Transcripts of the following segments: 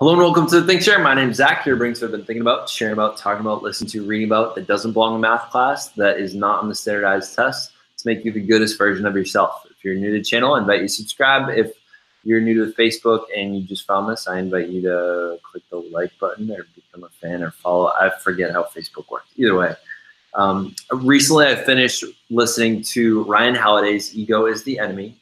Hello and welcome to the Think Share. My name is Zach. Here brings what I've been thinking about, sharing about, talking about, listening to, reading about that doesn't belong in math class, that is not on the standardized test, to make you the goodest version of yourself. If you're new to the channel, I invite you to subscribe. If you're new to Facebook and you just found this, I invite you to click the like button or become a fan or follow. I forget how Facebook works. Either way. Recently, I finished listening to Ryan Holiday's Ego is the Enemy.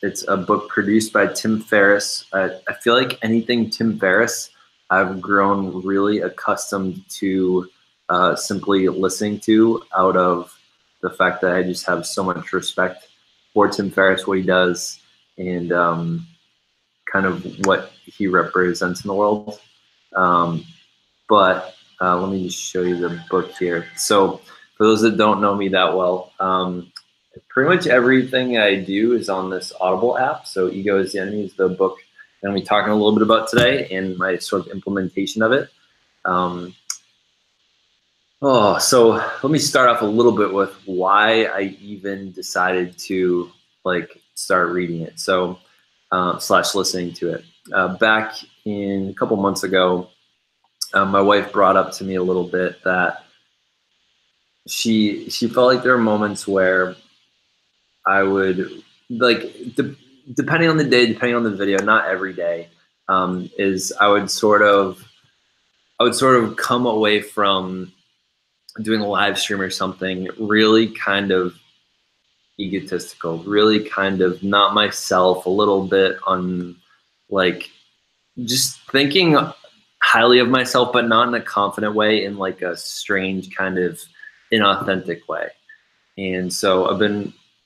It's a book produced by Tim Ferriss. I feel like anything Tim Ferriss, I've grown really accustomed to simply listening to, out of the fact that I just have so much respect for Tim Ferriss, what he does, and kind of what he represents in the world. But let me just show you the book here. So for those that don't know me that well, pretty much everything I do is on this Audible app. So Ego is the Enemy is the book that I'm talking a little bit about today and my sort of implementation of it. So let me start off a little bit with why I even decided to start reading it. So slash listening to it. Back in a couple months ago, my wife brought up to me a little bit that she felt like there were moments where I would, depending on the day, depending on the video, not every day, I would sort of come away from doing a live stream or something really kind of egotistical, really kind of not myself, a little bit on just thinking highly of myself, but not in a confident way, in like a strange kind of inauthentic way. And so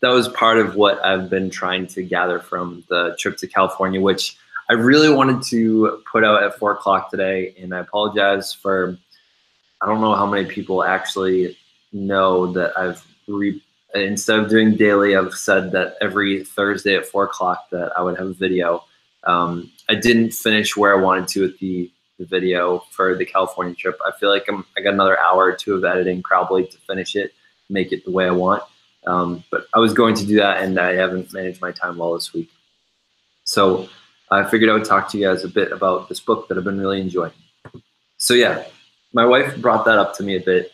that was part of what I've been trying to gather from the trip to California, which I really wanted to put out at 4 o'clock today. And I apologize for, I don't know how many people actually know that instead of doing daily, I've said that every Thursday at 4 o'clock that I would have a video. I didn't finish where I wanted to with the video for the California trip. I feel like I got another hour or two of editing probably to finish it, make it the way I want. But I was going to do that, and I haven't managed my time well this week. So I figured I would talk to you guys a bit about this book that I've been really enjoying. So yeah, my wife brought that up to me a bit,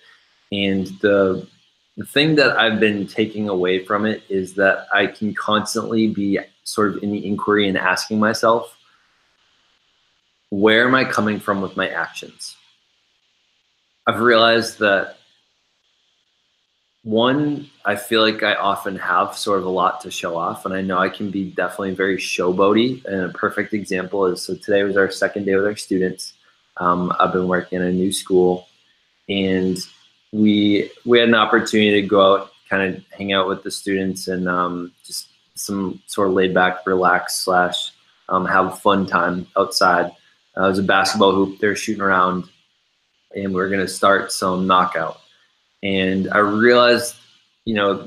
and the thing that I've been taking away from it is that I can constantly be sort of in the inquiry and asking myself, where am I coming from with my actions? I've realized that, one, I feel like I often have sort of a lot to show off, and I know I can be definitely very showboaty. And a perfect example is, so today was our second day with our students. I've been working in a new school, and we had an opportunity to go out, kind of hang out with the students, and just some sort of laid back, relax slash have a fun time outside. It was a basketball hoop. They're shooting around, and we're gonna start some knockout. And I realized, I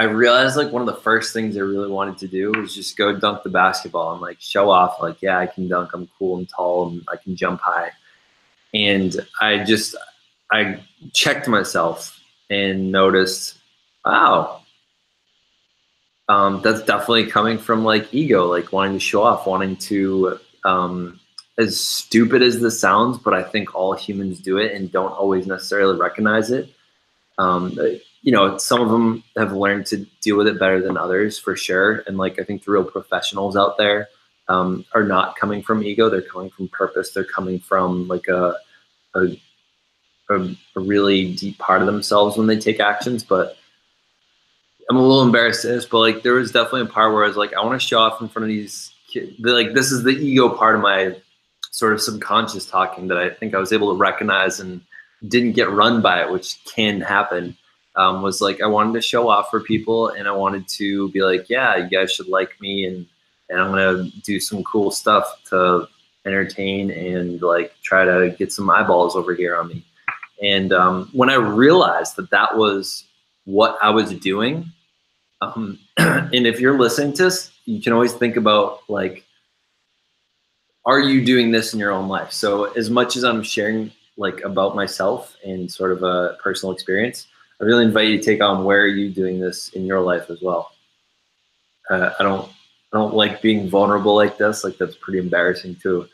realized one of the first things I really wanted to do was just go dunk the basketball and show off, yeah, I can dunk, I'm cool and tall, and I can jump high. And I checked myself and noticed, wow, that's definitely coming from ego, wanting to show off, wanting to, as stupid as this sounds, but I think all humans do it and don't always necessarily recognize it. Some of them have learned to deal with it better than others, for sure. And I think the real professionals out there are not coming from ego. They're coming from purpose. They're coming from a really deep part of themselves when they take actions. But I'm a little embarrassed in this, but there was definitely a part where I was I want to show off in front of these kids. This is the ego part of my sort of subconscious talking that I think I was able to recognize and didn't get run by it, which can happen. Was I wanted to show off for people, and I wanted to be yeah, you guys should like me, and I'm gonna do some cool stuff to entertain and try to get some eyeballs over here on me. And when I realized that that was what I was doing, and if you're listening to this, you can always think about are you doing this in your own life? So as much as I'm sharing about myself and sort of a personal experience, I really invite you to take on, where are you doing this in your life as well? I don't I don't like being vulnerable like this. Like that's pretty embarrassing to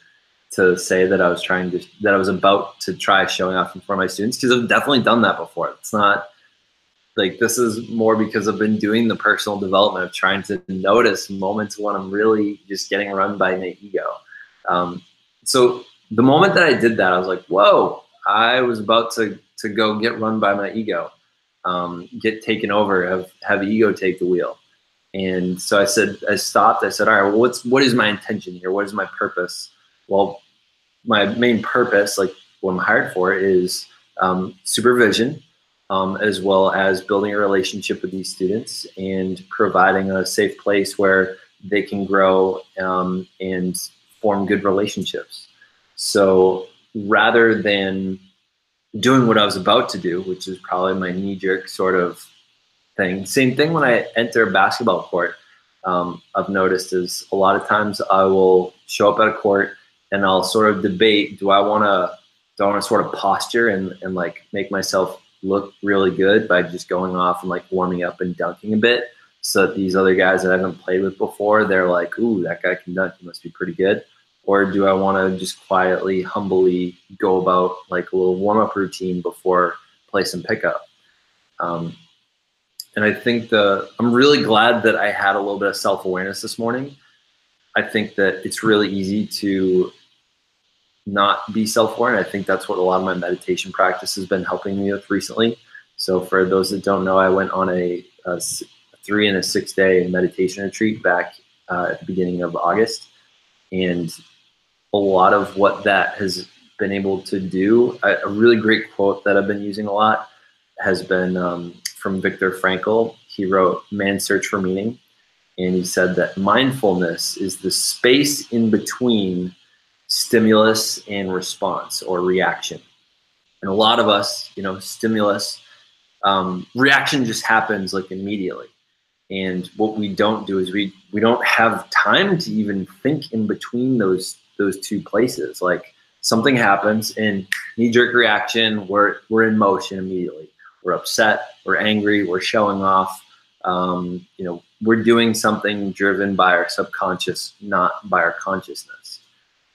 say that I was about to try showing off in front of my students, because I've definitely done that before. It's not like, this is more because I've been doing the personal development of trying to notice moments when I'm really just getting run by my ego. So the moment that I did that, I was like, whoa, I was about to go get run by my ego, get taken over, have ego take the wheel. And so I stopped. I said, all right, well, what is my intention here? What is my purpose? Well, my main purpose, like what I'm hired for, is supervision, as well as building a relationship with these students and providing a safe place where they can grow and form good relationships. So rather than doing what I was about to do, which is probably my knee-jerk sort of thing. Same thing when I enter a basketball court. I've noticed is a lot of times I will show up at a court and I'll sort of debate, do I want to sort of posture and like make myself look really good by just going off and like warming up and dunking a bit, so that these other guys that I haven't played with before, they're like, ooh, that guy can dunk, he must be pretty good. Or do I want to just quietly, humbly go about like a little warm-up routine before play some pickup? And I think I'm really glad that I had a little bit of self-awareness this morning. I think that it's really easy to not be self-aware, and I think that's what a lot of my meditation practice has been helping me with recently. So for those that don't know, I went on a 3 and a 6 day meditation retreat back at the beginning of August. And a lot of what that has been able to do, a really great quote that I've been using a lot has been from Viktor Frankl. He wrote Man's Search for Meaning. And he said that mindfulness is the space in between stimulus and response or reaction. And a lot of us, stimulus, reaction just happens like immediately. And what we don't do is we don't have time to even think in between those two places. Like something happens and knee-jerk reaction, we're in motion immediately. We're upset, we're angry, we're showing off. We're doing something driven by our subconscious, not by our consciousness.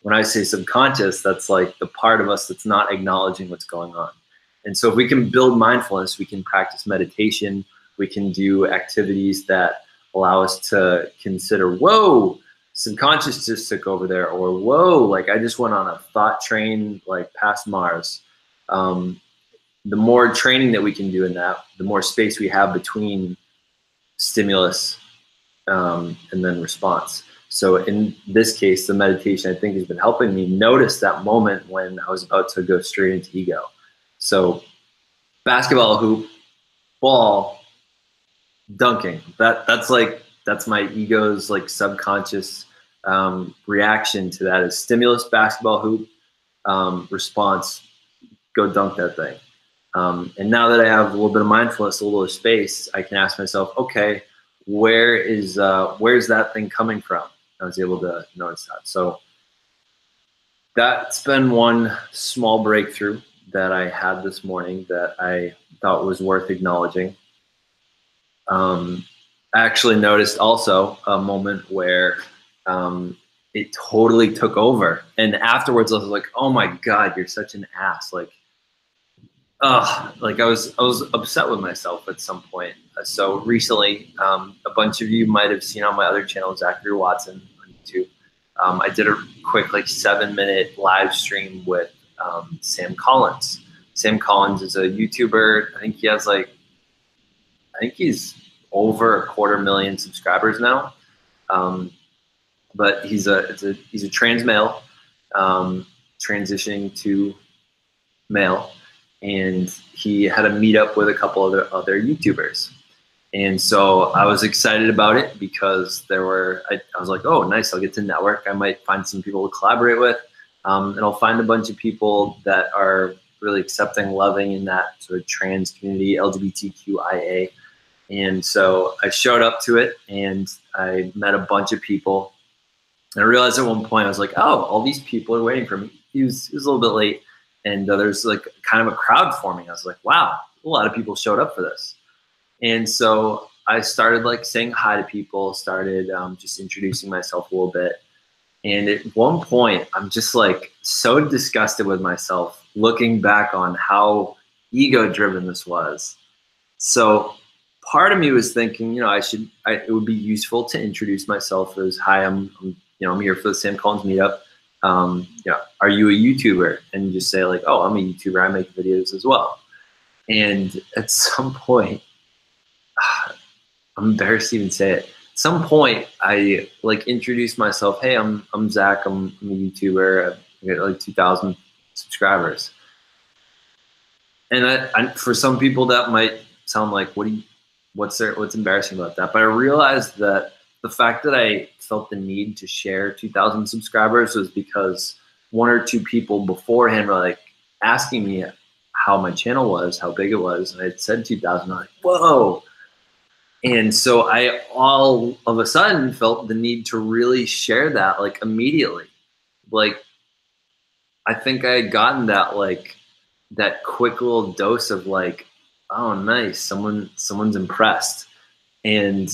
When I say subconscious, that's like the part of us that's not acknowledging what's going on. And so if we can build mindfulness, we can practice meditation, we can do activities that allow us to consider, whoa, subconscious just took over there, or whoa, like I just went on a thought train like past Mars. The more training that we can do in that, the more space we have between stimulus and then response. So in this case, the meditation I think has been helping me notice that moment when I was about to go straight into ego. So basketball hoop, ball, dunking. That's my ego's like subconscious reaction to that is stimulus, basketball hoop, response, go dunk that thing. And now that I have a little bit of mindfulness, a little bit of space, I can ask myself, okay, where's that thing coming from? I was able to notice that. So that's been one small breakthrough that I had this morning that I thought was worth acknowledging. I actually noticed also a moment where it totally took over. And afterwards I was like, oh my God, you're such an ass. Like I was upset with myself at some point. So recently, a bunch of you might have seen on my other channel, Zachary Watson on YouTube. I did a quick 7-minute live stream with Sam Collins. Sam Collins is a YouTuber. I think he's over 250,000 subscribers now. But he's a trans male, transitioning to male. And he had a meetup with a couple other YouTubers. And so I was excited about it because I was like, oh, nice, I'll get to network. I might find some people to collaborate with. And I'll find a bunch of people that are really accepting, loving in that sort of trans community, LGBTQIA. And so I showed up to it and I met a bunch of people. And I realized at one point, I was like, oh, all these people are waiting for me. He was a little bit late. And there's kind of a crowd forming. I was like, wow, a lot of people showed up for this. And so I started like saying hi to people, started just introducing myself a little bit. And at one point, I'm just like so disgusted with myself looking back on how ego driven this was. So part of me was thinking, it would be useful to introduce myself as, hi, I'm here for the Sam Collins meetup. Are you a YouTuber? And just say like, oh, I'm a YouTuber. I make videos as well. And at some point, I'm embarrassed to even say it. At some point, I like introduced myself. Hey, I'm Zach. I'm a YouTuber. I got like 2,000 subscribers. And for some people, that might sound like, what's embarrassing about that? But I realized that the fact that I felt the need to share 2,000 subscribers was because one or two people beforehand were like asking me how my channel was, how big it was, and I said 2,000. I'm like, whoa. And so I all of a sudden felt the need to really share that like immediately. Like I think I had gotten that quick little dose of like, oh nice, someone's impressed, and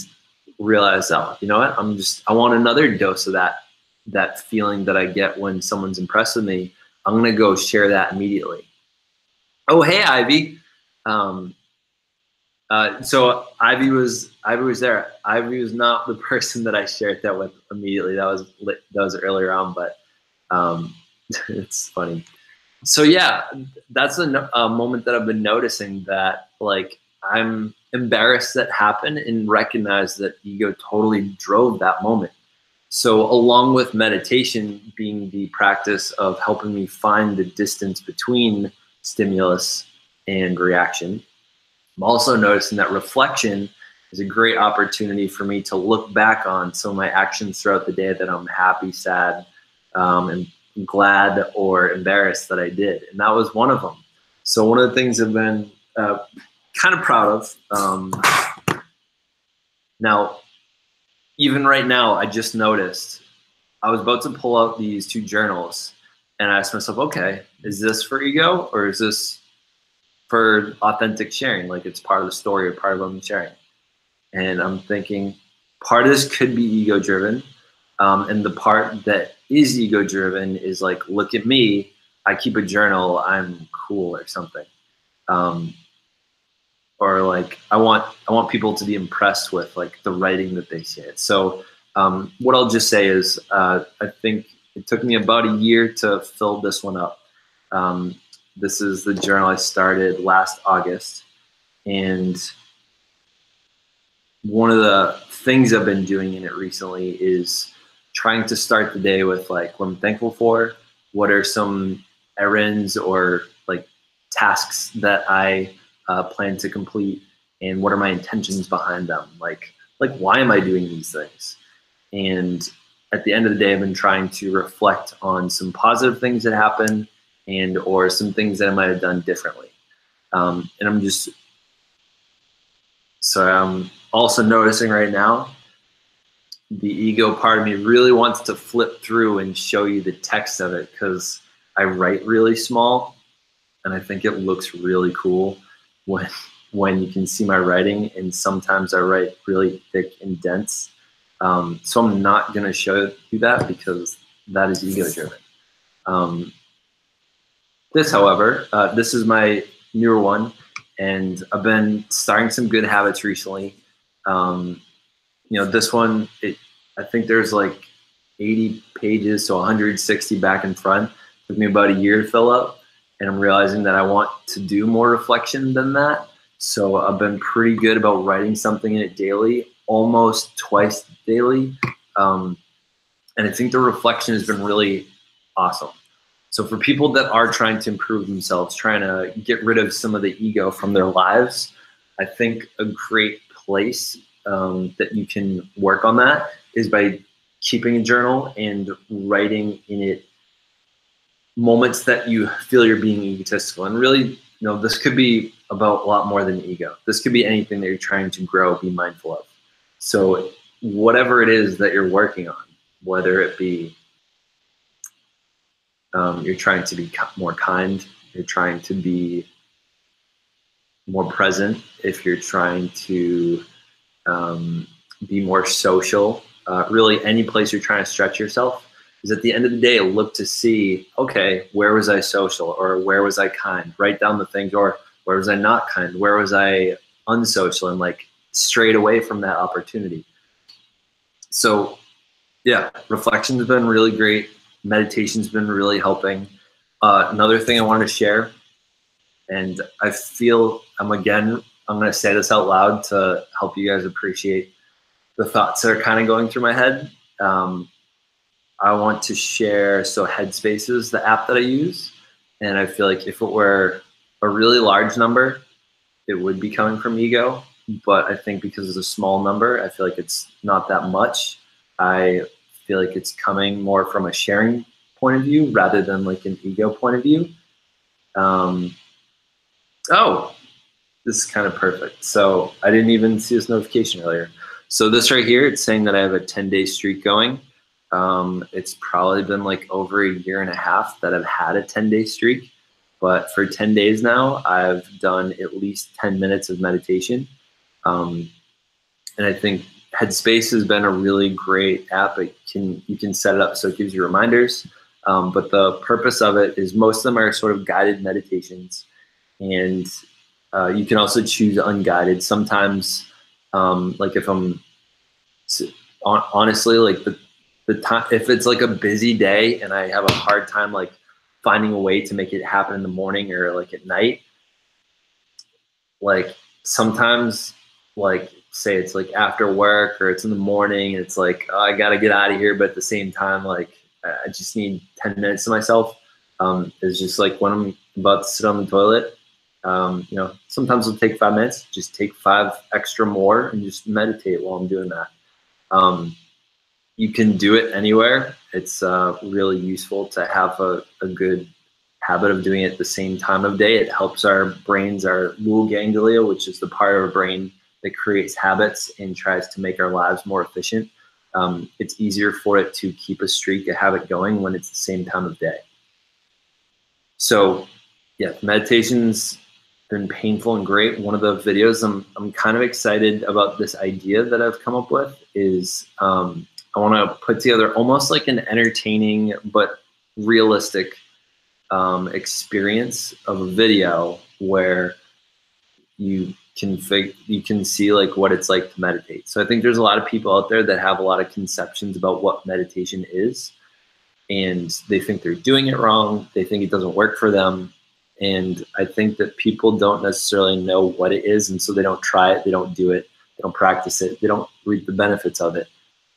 realized, oh, you know what? I want another dose of that feeling that I get when someone's impressed with me. I'm gonna go share that immediately. Oh hey Ivy. So Ivy was there. Ivy was not the person that I shared that with immediately. That was earlier on, but it's funny. So yeah, that's a moment that I've been noticing that like I'm embarrassed that happened and recognize that ego totally drove that moment. So along with meditation being the practice of helping me find the distance between stimulus and reaction, I'm also noticing that reflection is a great opportunity for me to look back on some of my actions throughout the day that I'm happy, sad, and glad or embarrassed that I did. And that was one of them. So one of the things I've been kind of proud of. Now, even right now, I just noticed I was about to pull out these two journals and I asked myself, okay, is this for ego or is this for authentic sharing? Like it's part of the story or part of what I'm sharing. And I'm thinking part of this could be ego driven. And the part that is ego driven is like, look at me, I keep a journal, I'm cool or something. Or like, I want people to be impressed with like the writing that they see. So what I'll just say is, I think it took me about a year to fill this one up. This is the journal I started last August. And one of the things I've been doing in it recently is trying to start the day with like what I'm thankful for, what are some errands or like tasks that I plan to complete, and what are my intentions behind them. Like why am I doing these things? And at the end of the day, I've been trying to reflect on some positive things that happen and or some things that I might have done differently. And I'm also noticing right now, the ego part of me really wants to flip through and show you the text of it because I write really small and I think it looks really cool when you can see my writing, and sometimes I write really thick and dense. So I'm not going to show you that because that is ego driven. This, however, this is my newer one, and I've been starting some good habits recently. This one, I think there's like 80 pages to 160 back and front. It took me about a year to fill up, and I'm realizing that I want to do more reflection than that. So I've been pretty good about writing something in it daily, almost twice daily. And I think the reflection has been really awesome. So for people that are trying to improve themselves, trying to get rid of some of the ego from their lives, I think a great place that you can work on that is by keeping a journal and writing in it moments that you feel you're being egotistical. And really, this could be about a lot more than ego. This could be anything that you're trying to grow, be mindful of. So whatever it is that you're working on, whether it be you're trying to be more kind, you're trying to be more present, if you're trying to be more social. Really, any place you're trying to stretch yourself is at the end of the day, look to see, okay, where was I social, or where was I kind? Write down the things, or where was I not kind? Where was I unsocial? And like straight away from that opportunity. So yeah, reflection's been really great. Meditation's been really helping. Another thing I wanted to share, and I feel I'm going to say this out loud to help you guys appreciate the thoughts that are kind of going through my head. I want to share, so Headspace is the app that I use, and I feel like if it were a really large number, it would be coming from ego, but I think because it's a small number, I feel like it's not that much. I feel like it's coming more from a sharing point of view rather than like an ego point of view. Oh, this is kind of perfect. So I didn't even see this notification earlier. So this right here, it's saying that I have a 10-day streak going. It's probably been like over a year and a half that I've had a 10-day streak. But for 10 days now, I've done at least 10 minutes of meditation. And I think Headspace has been a really great app. You can set it up so it gives you reminders. But the purpose of it is most of them are sort of guided meditations. And you can also choose unguided. Sometimes, like if I'm honestly, like the time, if it's like a busy day and I have a hard time like finding a way to make it happen in the morning or like at night, like sometimes, like say it's like after work or it's in the morning, and it's like, oh, I gotta get out of here, but at the same time, like I just need 10 minutes to myself. It's just like when I'm about to sit on the toilet, you know, sometimes it'll take 5 minutes, just take 5 extra more and just meditate while I'm doing that. You can do it anywhere. It's really useful to have a good habit of doing it at the same time of day. It helps our brains, our Lou ganglia, which is the part of our brain that creates habits and tries to make our lives more efficient. It's easier for it to keep a streak, a habit going when it's the same time of day. So yeah, meditation's been painful and great. One of the videos I'm kind of excited about, this idea that I've come up with is I want to put together almost like an entertaining but realistic experience of a video where you can see like what it's like to meditate. So I think there's a lot of people out there that have a lot of conceptions about what meditation is, and they think they're doing it wrong. They think it doesn't work for them. And I think that people don't necessarily know what it is, and so they don't try it, they don't do it, they don't practice it, they don't reap the benefits of it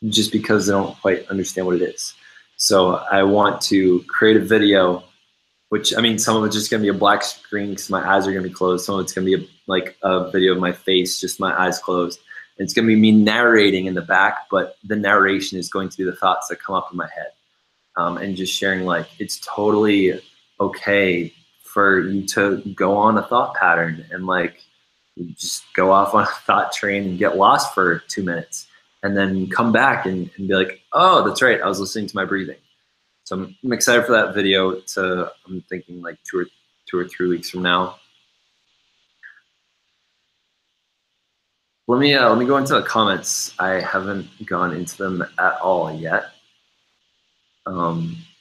just because they don't quite understand what it is. So I want to create a video, which, I mean, some of it's just going to be a black screen because my eyes are going to be closed. Some of it's going to be like a video of my face, just my eyes closed. And it's going to be me narrating in the back, but the narration is going to be the thoughts that come up in my head. And just sharing like, it's totally okay for you to go on a thought pattern and like just go off on a thought train and get lost for 2 minutes and then come back and be like, oh, that's right, I was listening to my breathing. So I'm excited for that video. I'm thinking like two or 3 weeks from now. Let me go into the comments. I haven't gone into them at all yet.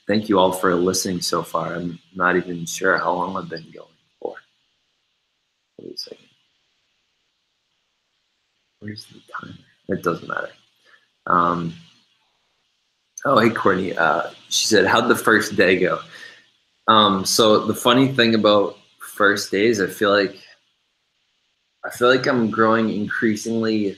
Thank you all for listening so far. I'm not even sure how long I've been going for. Wait a second. Where's the timer? It doesn't matter. Oh, hey, Courtney. She said, how'd the first day go? So the funny thing about first days, I feel like I'm growing increasingly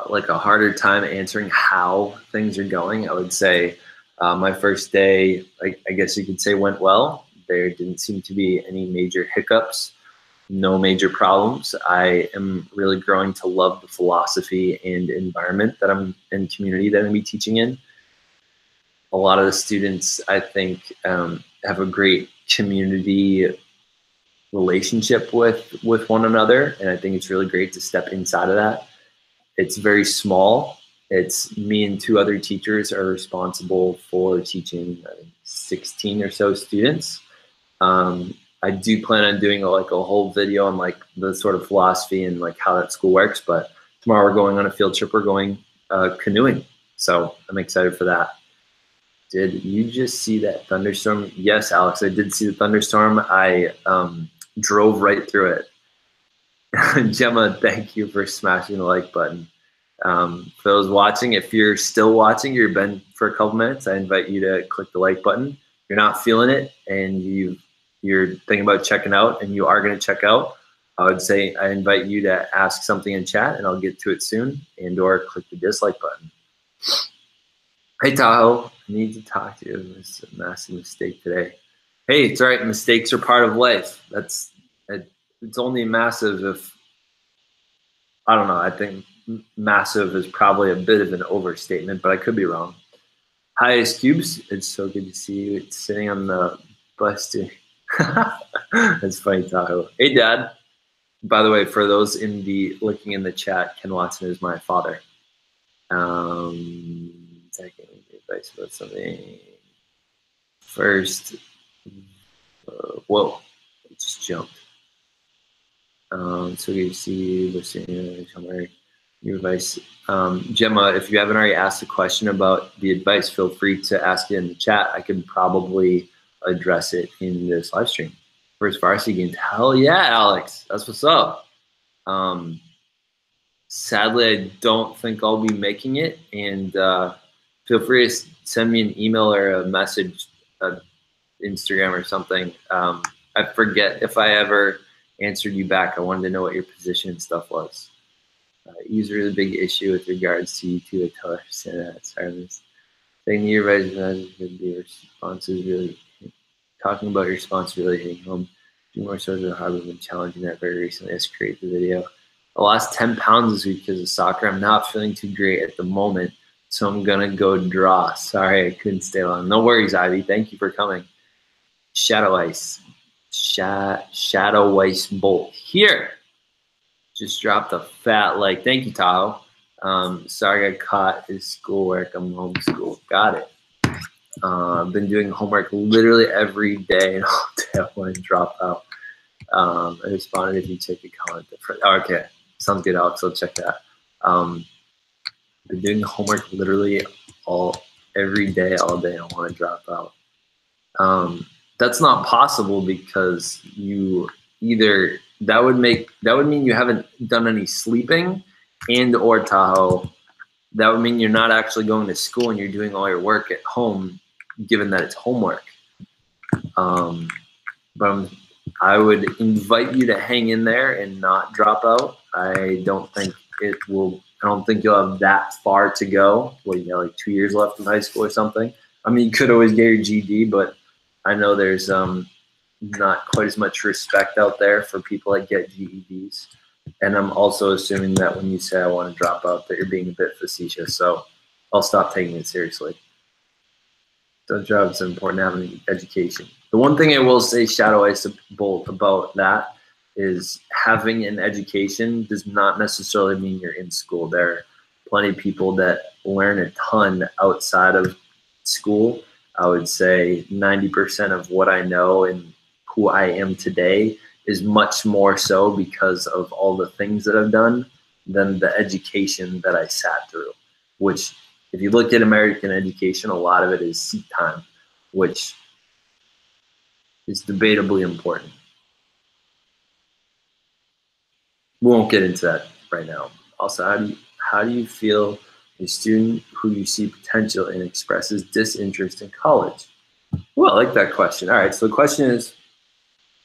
like a harder time answering how things are going. I would say my first day, I guess you could say, went well. There didn't seem to be any major hiccups, no major problems. I am really growing to love the philosophy and environment that I'm in, community that I'm going to be teaching in. A lot of the students, I think, have a great community relationship with one another, and I think it's really great to step inside of that. It's very small. It's me and 2 other teachers are responsible for teaching 16 or so students. I do plan on doing like a whole video on like the sort of philosophy and like how that school works, but tomorrow we're going on a field trip. We're going canoeing. So I'm excited for that. Did you just see that thunderstorm? Yes, Alex, I did see the thunderstorm. I drove right through it. Gemma, thank you for smashing the like button. For those watching, if you're still watching, you've been for a couple minutes, I invite you to click the like button. If you're not feeling it and you're thinking about checking out and you are going to check out, I would say I invite you to ask something in chat and I'll get to it soon, and or click the dislike button. Hey Tahoe, I need to talk to you. It's a massive mistake today. Hey, it's all right. Mistakes are part of life. It's only massive if, I don't know, I think massive is probably a bit of an overstatement, but I could be wrong. Hi, Ice Cubes. It's so good to see you. It's sitting on the bus too. That's funny, Tahoe. Hey, Dad. By the way, for those looking in the chat, Ken Watson is my father. Second, advice about something. First, whoa, it just jumped. So good to see you. Listening, your advice. Gemma, if you haven't already asked a question about the advice, feel free to ask it in the chat. I can probably address it in this live stream. First varsity games. Hell yeah, Alex. That's what's up. Sadly, I don't think I'll be making it. And feel free to send me an email or a message, Instagram or something. I forget if I ever answered you back. I wanted to know what your position and stuff was. User is a big issue with regards to YouTube. I tell her sorry. Saying your responses really talking about your response really hitting home. Do more so the hard been challenging that very recently. Let's create the video. I lost 10 pounds this week because of soccer. I'm not feeling too great at the moment, so I'm gonna go draw. Sorry, I couldn't stay long. No worries, Ivy. Thank you for coming. Shadow Ice. Shadow Ice Bolt. Here. Just dropped a fat like. Thank you, Tahoe. Sorry I got caught in schoolwork. I'm homeschooled. Got it. I've been doing homework literally every day and all day. I want to drop out. I responded if you check the comment. Okay, sounds good, Alex. I'll check that. I've been doing homework literally every day, all day. I want to drop out. That's not possible because that would mean you haven't done any sleeping, and or Tahoe, that would mean you're not actually going to school and you're doing all your work at home, given that it's homework. But I would invite you to hang in there and not drop out. I don't think you'll have that far to go. Well, you got like 2 years left in high school or something. I mean, you could always get your GED, but I know there's not quite as much respect out there for people that get GEDs. And I'm also assuming that when you say I want to drop out, that you're being a bit facetious. So I'll stop taking it seriously. The job is important, having education. The one thing I will say, Shadow Ice Bolt, about that is having an education does not necessarily mean you're in school. There are plenty of people that learn a ton outside of school. I would say 90% of what I know and who I am today is much more so because of all the things that I've done than the education that I sat through, which if you look at American education, a lot of it is seat time, which is debatably important. We won't get into that right now. Also, how do you feel a student who you see potential and expresses disinterest in college? Well, I like that question. All right, so the question is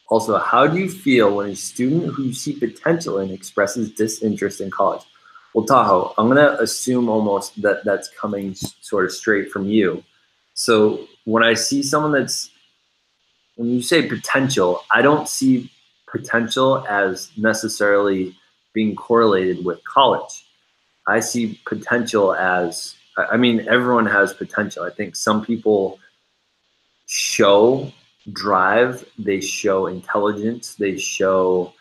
also, how do you feel when a student who you see potential in expresses disinterest in college? Well, Tahoe, I'm gonna assume almost that that's coming sort of straight from you. So when I see someone when you say potential, I don't see potential as necessarily being correlated with college. I see potential as, I mean, everyone has potential. I think some people show drive, they show intelligence, they show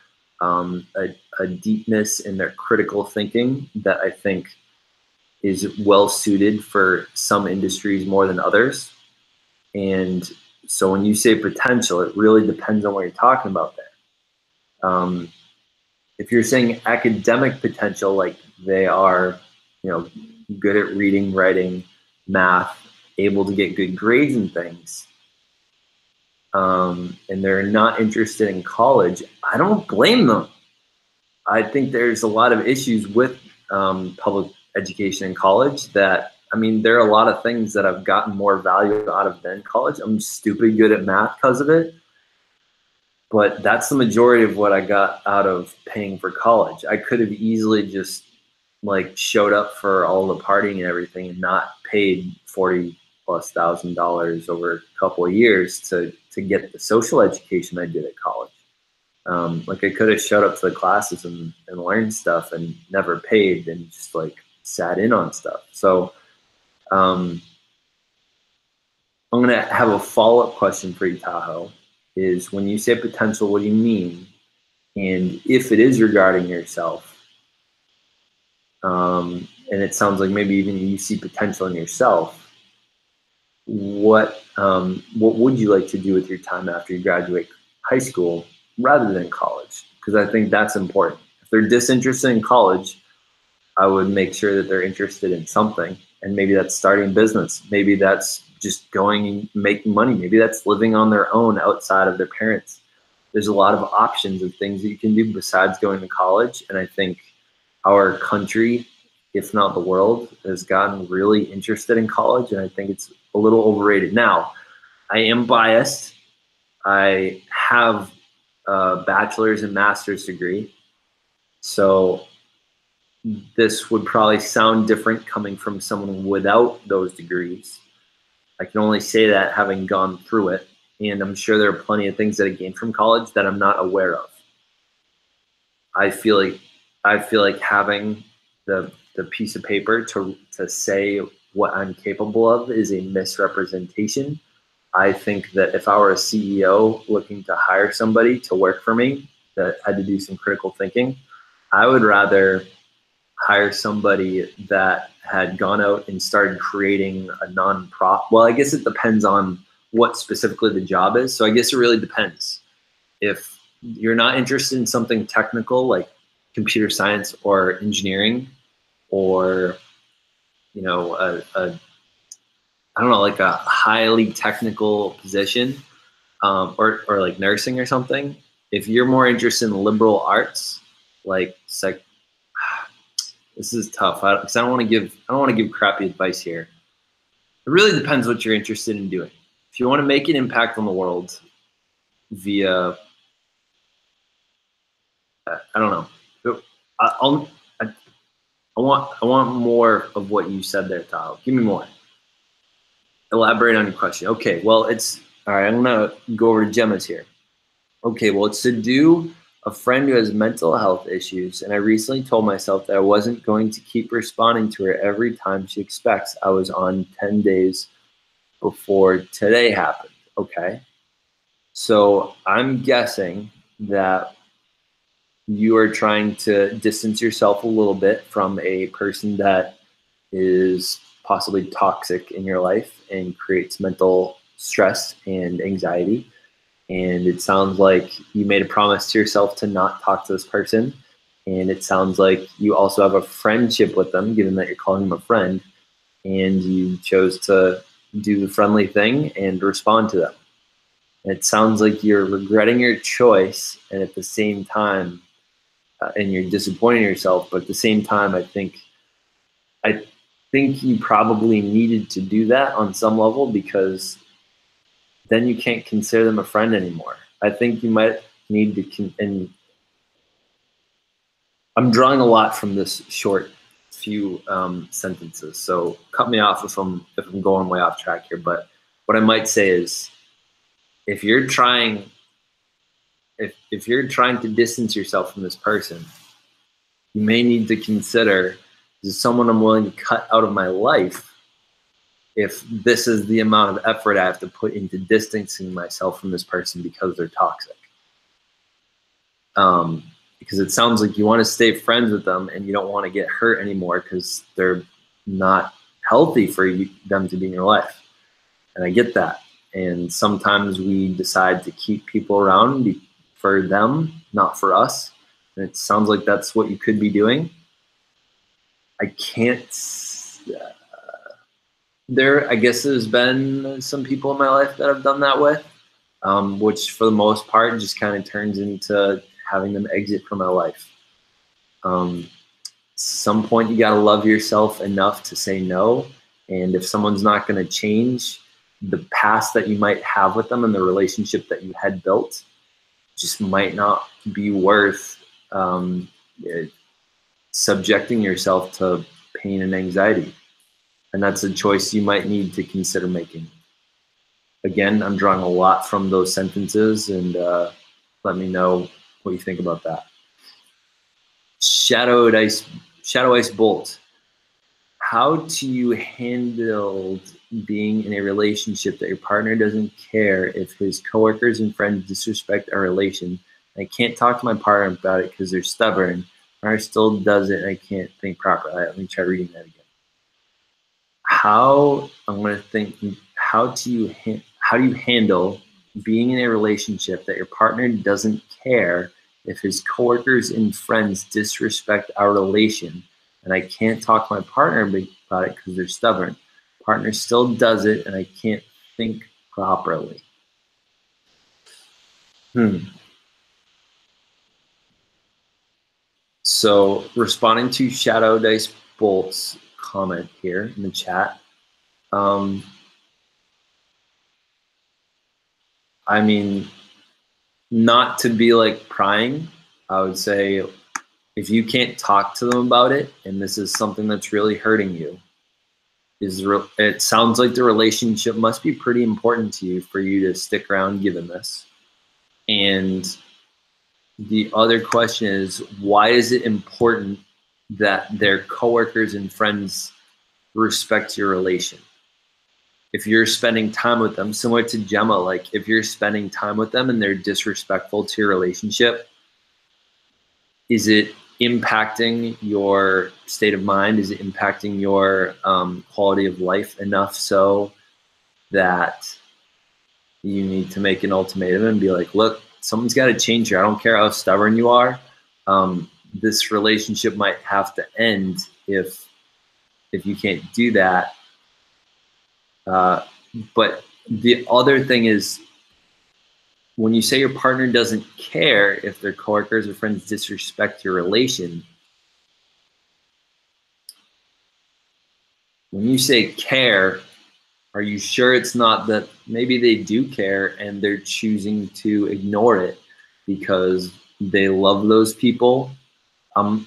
a deepness in their critical thinking that I think is well suited for some industries more than others. And so when you say potential, it really depends on what you're talking about there. If you're saying academic potential, like they are, good at reading, writing, math, able to get good grades and things, and they're not interested in college, I don't blame them. I think there's a lot of issues with public education in college that, I mean, there are a lot of things that I've gotten more value out of than college. I'm stupid good at math because of it, but that's the majority of what I got out of paying for college. I could have easily just like showed up for all the partying and everything and not paid $40,000+ over a couple of years to get the social education I did at college. Like I could have showed up to the classes and learned stuff and never paid and just like sat in on stuff. So I'm gonna have a follow-up question for you, Tahoe. Is when you say potential, what do you mean? And if it is regarding yourself, and it sounds like maybe even you see potential in yourself, what would you like to do with your time after you graduate high school rather than college? Because I think that's important. If they're disinterested in college, I would make sure that they're interested in something. And maybe that's starting a business. Maybe that's just going and making money. Maybe that's living on their own outside of their parents. There's a lot of options of things that you can do besides going to college. And I think our country, if not the world, has gotten really interested in college. And I think it's a little overrated. Now, I am biased. I have a bachelor's and master's degree. So this would probably sound different coming from someone without those degrees. I can only say that having gone through it, and I'm sure there are plenty of things that I gained from college that I'm not aware of. I feel like having the piece of paper to say what I'm capable of is a misrepresentation. I think that if I were a CEO looking to hire somebody to work for me that had to do some critical thinking, I would rather hire somebody that had gone out and started creating a nonprofit. Well, I guess it depends on what specifically the job is. So I guess it really depends. If you're not interested in something technical like computer science or engineering, or I don't know, like a highly technical position, or like nursing or something. If you're more interested in liberal arts, like this is tough because I don't want to give crappy advice here. It really depends what you're interested in doing. If you want to make an impact on the world via, I don't know, I want more of what you said there, Tahoe. Give me more. Elaborate on your question. Okay, well, it's all right. I'm gonna go over to Gemma's here. Okay, well, it's to do a friend who has mental health issues, and I recently told myself that I wasn't going to keep responding to her every time she expects I was on 10 days before today happened. Okay, so I'm guessing that you are trying to distance yourself a little bit from a person that is possibly toxic in your life and creates mental stress and anxiety. And it sounds like you made a promise to yourself to not talk to this person. And it sounds like you also have a friendship with them, given that you're calling them a friend, and you chose to do the friendly thing and respond to them. And it sounds like you're regretting your choice, and at the same time, and you're disappointing yourself. But at the same time, I think you probably needed to do that on some level, because then you can't consider them a friend anymore. I think you might need to, and I'm drawing a lot from this short few sentences, so cut me off if I'm going way off track here. But what I might say is, if you're trying to distance yourself from this person, you may need to consider, is someone I'm willing to cut out of my life if this is the amount of effort I have to put into distancing myself from this person because they're toxic. Because it sounds like you want to stay friends with them and you don't want to get hurt anymore because they're not healthy for them to be in your life. And I get that. And sometimes we decide to keep people around for them, not for us. And it sounds like that's what you could be doing. I can't. I guess there's been some people in my life that I've done that with, which for the most part just kind of turns into having them exit from my life. Some point you got to love yourself enough to say no. And if someone's not going to change, the past that you might have with them and the relationship that you had built just might not be worth subjecting yourself to pain and anxiety. And that's a choice you might need to consider making. Again, I'm drawing a lot from those sentences, and let me know what you think about that. Shadow Ice Bolt. How do you handle being in a relationship that your partner doesn't care if his coworkers and friends disrespect our relation? I can't talk to my partner about it because they're stubborn. Partner still does it, and I can't think properly. Let me try reading that again. How do you handle being in a relationship that your partner doesn't care if his coworkers and friends disrespect our relation, and I can't talk to my partner about it because they're stubborn? Partner still does it, and I can't think properly. So responding to Shadow Dice Bolt's comment here in the chat, I mean, not to be like prying, I would say if you can't talk to them about it, and this is something that's really hurting you, it sounds like the relationship must be pretty important to you for you to stick around given this. And the other question is, why is it important that their coworkers and friends respect your relation? If you're spending time with them, similar to Gemma, like if you're spending time with them and they're disrespectful to your relationship, is it impacting your state of mind? Is it impacting your quality of life enough so that you need to make an ultimatum and be like, look, someone's got to change here. I don't care how stubborn you are. This relationship might have to end if you can't do that. But the other thing is, when you say your partner doesn't care if their coworkers or friends disrespect your relation, when you say care, are you sure it's not that maybe they do care and they're choosing to ignore it because they love those people? I'm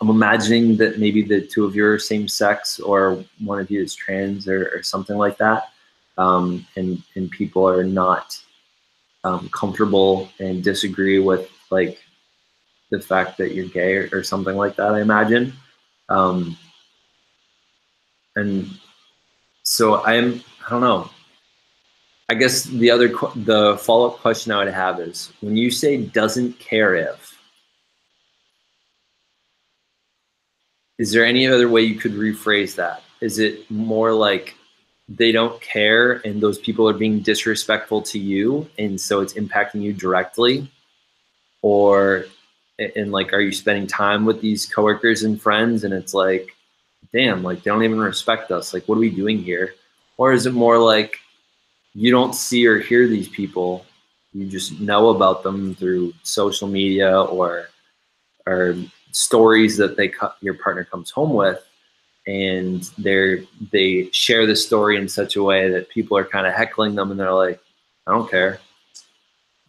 imagining that maybe the two of you are same sex, or one of you is trans, or something like that, and people are not comfortable and disagree with like the fact that you're gay or something like that, I imagine. And so I don't know. I guess the follow-up question I would have is, when you say doesn't care if, is there any other way you could rephrase that? Is it more like they don't care and those people are being disrespectful to you and so it's impacting you directly? Or, and like, are you spending time with these coworkers and friends and it's like, damn, like they don't even respect us. Like, what are we doing here? Or is it more like you don't see or hear these people, you just know about them through social media or stories that your partner comes home with, and they share the story in such a way that people are kind of heckling them and they're like, I don't care.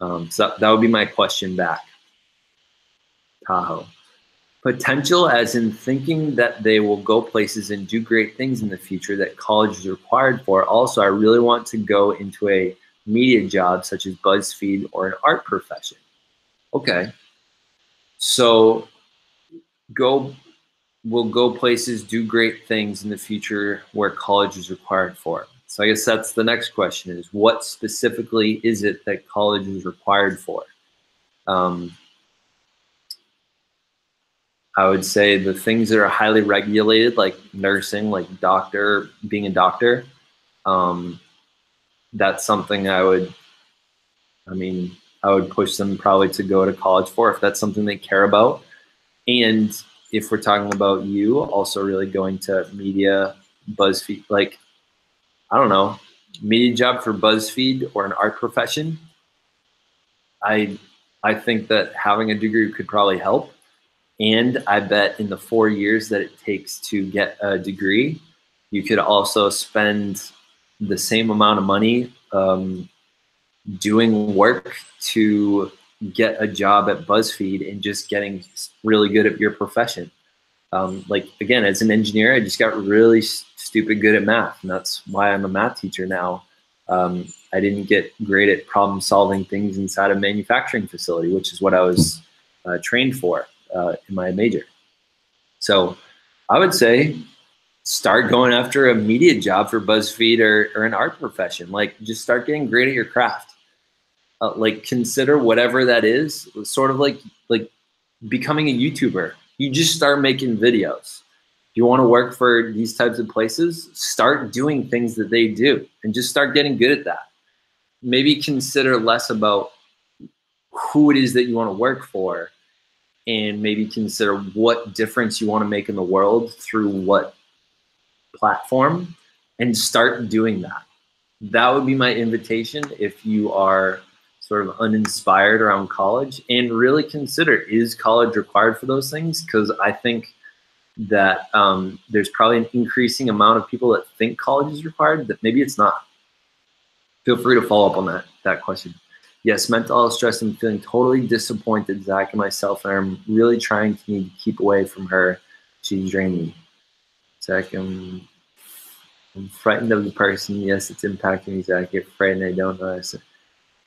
So that would be my question back. Tahoe. Potential as in thinking that they will go places and do great things in the future that college is required for. Also, I really want to go into a media job such as BuzzFeed or an art profession. Okay. So we'll go places, do great things in the future where college is required for. So I guess that's the next question, is what specifically is it that college is required for? I would say the things that are highly regulated, like nursing, like being a doctor, that's something I would push them probably to go to college for if that's something they care about. And if we're talking about you also really going to media, BuzzFeed, like, I don't know, media job for BuzzFeed or an art profession, I think that having a degree could probably help. And I bet in the 4 years that it takes to get a degree, you could also spend the same amount of money doing work to get a job at BuzzFeed and just getting really good at your profession. Like, again, as an engineer, I just got really stupid good at math, and that's why I'm a math teacher now. I didn't get great at problem solving things inside a manufacturing facility, which is what I was trained for in my major. So I would say start going after a media job for BuzzFeed or an art profession. Like, just start getting great at your craft. Like, consider whatever that is, sort of like becoming a YouTuber. You just start making videos. If you want to work for these types of places, start doing things that they do and just start getting good at that. Maybe consider less about who it is that you want to work for, and maybe consider what difference you want to make in the world through what platform, and start doing that. That would be my invitation if you are sort of uninspired around college, and really consider, is college required for those things? Because I think that there's probably an increasing amount of people that think college is required, that maybe it's not. Feel free to follow up on that question. Yes, mental health stress and feeling totally disappointed, Zach and myself, and I'm really trying to need to keep away from her. She's draining me. Zach, I'm frightened of the person. Yes, it's impacting me, Zach. I get frightened. I don't know.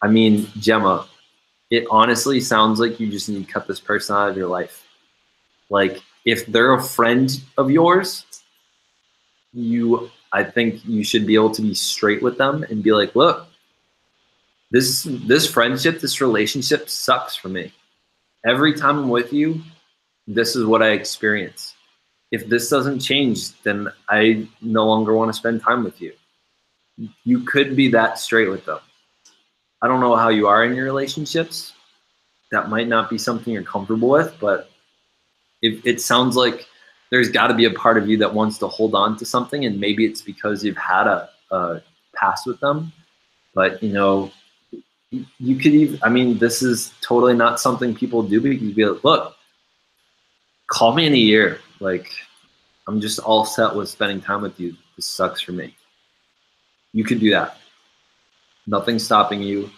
I mean, Gemma, it honestly sounds like you just need to cut this person out of your life. Like, if they're a friend of yours, I think you should be able to be straight with them and be like, look, this friendship, this relationship sucks for me. Every time I'm with you, this is what I experience. If this doesn't change, then I no longer want to spend time with you. You could be that straight with them. I don't know how you are in your relationships. That might not be something you're comfortable with, but if it sounds like there's got to be a part of you that wants to hold on to something, and maybe it's because you've had a past with them. But, you know, you could even, I mean, this is totally not something people do, but you could be like, look, call me in a year. Like, I'm just all set with spending time with you. This sucks for me. You could do that. Nothing's stopping you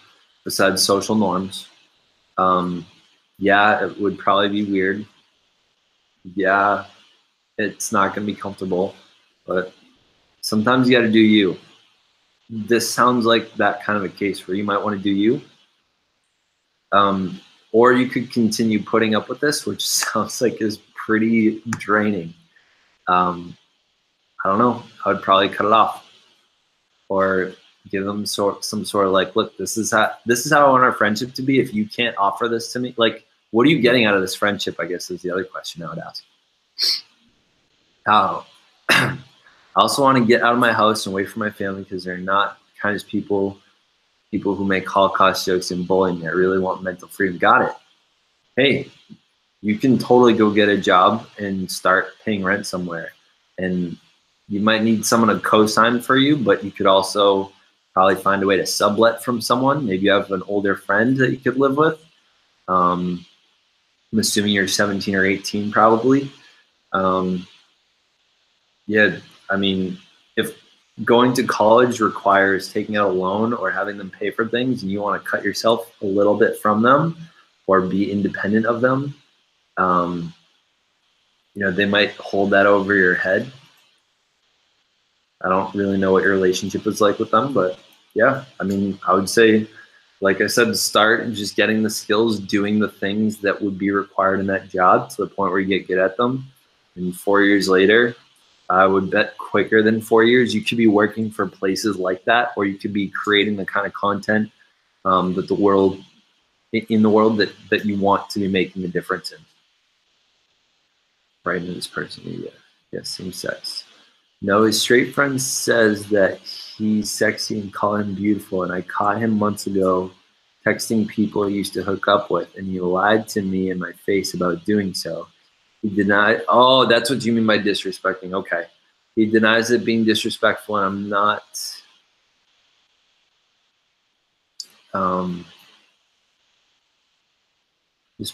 besides social norms. Yeah, it would probably be weird. Yeah, it's not going to be comfortable, but sometimes you got to do you. This sounds like that kind of a case where you might want to do you. Or you could continue putting up with this, which sounds like is pretty draining. I don't know. I would probably cut it off, or give them some sort of like, look, this is how I want our friendship to be. If you can't offer this to me, like, what are you getting out of this friendship? I guess is the other question I would ask. I also want to get out of my house and away from my family because they're not kind of people who make Holocaust jokes and bully me. I really want mental freedom. Got it. Hey, you can totally go get a job and start paying rent somewhere. And you might need someone to co-sign for you, but you could also probably find a way to sublet from someone. Maybe you have an older friend that you could live with. I'm assuming you're 17 or 18 probably. Yeah, I mean, if going to college requires taking out a loan or having them pay for things, and you want to cut yourself a little bit from them or be independent of them, you know, they might hold that over your head. I don't really know what your relationship is like with them, but yeah, I mean, I would say, like I said, start just getting the skills, doing the things that would be required in that job to the point where you get good at them. And 4 years later, I would bet quicker than 4 years, you could be working for places like that, or you could be creating the kind of content that the world that you want to be making a difference in. Right into this person, yeah. Yes, same sex. No, his straight friend says that he's sexy and call him beautiful, and I caught him months ago texting people he used to hook up with, and he lied to me in my face about doing so. He denied. Oh, that's what you mean by disrespecting. Okay. He denies it being disrespectful, and I'm not. Um,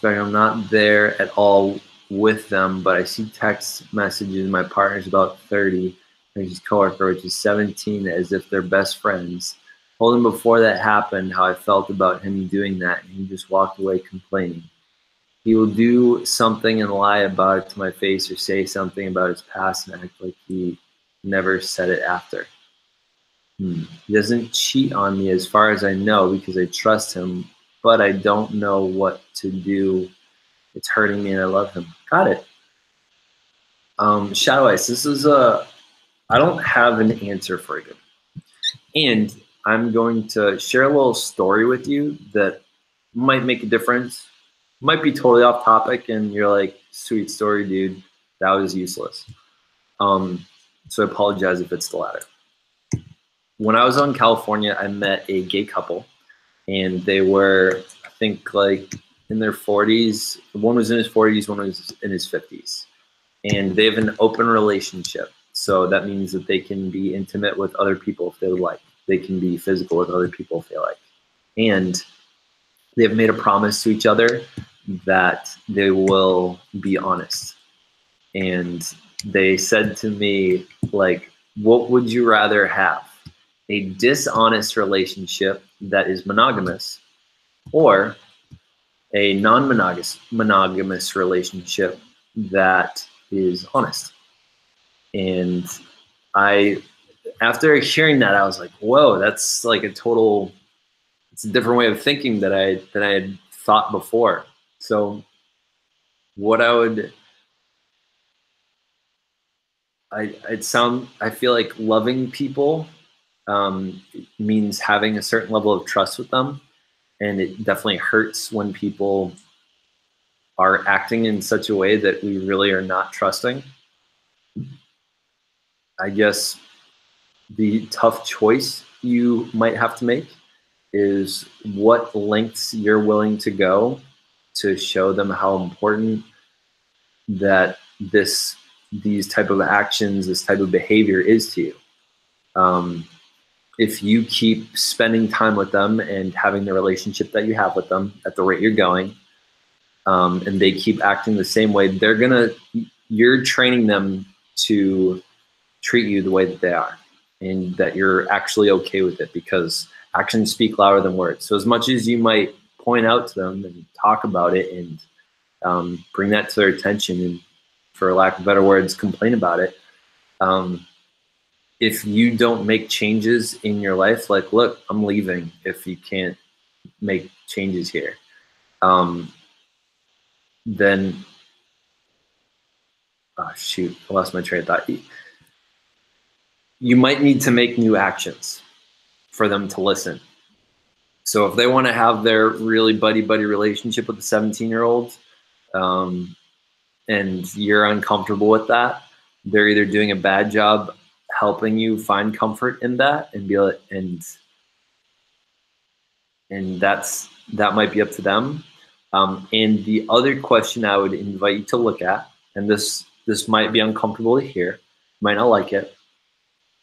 I'm not there at all with them, but I see text messages. My partner's about 30, and his coworker, which is 17, as if they're best friends. Told him before that happened how I felt about him doing that, and he just walked away complaining. He will do something and lie about it to my face or say something about his past and act like he never said it after. He doesn't cheat on me as far as I know because I trust him, but I don't know what to do. It's hurting me and I love him. Got it. Shadow Ice, I don't have an answer for you. And I'm going to share a little story with you that might make a difference. Might be totally off topic and you're like, sweet story, dude. That was useless. So I apologize if it's the latter. When I was out in California, I met a gay couple and they were, I think, like in their 40s. One was in his 40s, one was in his 50s. And they have an open relationship. So that means that they can be intimate with other people if they would like. They can be physical with other people if they like. And they have made a promise to each other that they will be honest. And they said to me, like, what would you rather have? A dishonest relationship that is monogamous or a non-monogamous relationship that is honest? And after hearing that, I was like, whoa, that's like it's a different way of thinking that I had thought before. So what I feel like loving people means having a certain level of trust with them. And it definitely hurts when people are acting in such a way that we really are not trusting. I guess the tough choice you might have to make is what lengths you're willing to go to show them how important that these type of actions, this type of behavior is to you. If you keep spending time with them and having the relationship that you have with them at the rate you're going, and they keep acting the same way, you're training them to treat you the way that they are, and that you're actually okay with it because actions speak louder than words. So as much as you might point out to them and talk about it and bring that to their attention and, for lack of better words, complain about it, if you don't make changes in your life, like, look, I'm leaving if you can't make changes here, then, oh shoot, I lost my train of thought. You might need to make new actions for them to listen. So if they want to have their really buddy-buddy relationship with the 17-year-old, and you're uncomfortable with that, they're either doing a bad job helping you find comfort in that and be like, and that might be up to them. And the other question I would invite you to look at, and this might be uncomfortable to hear, might not like it,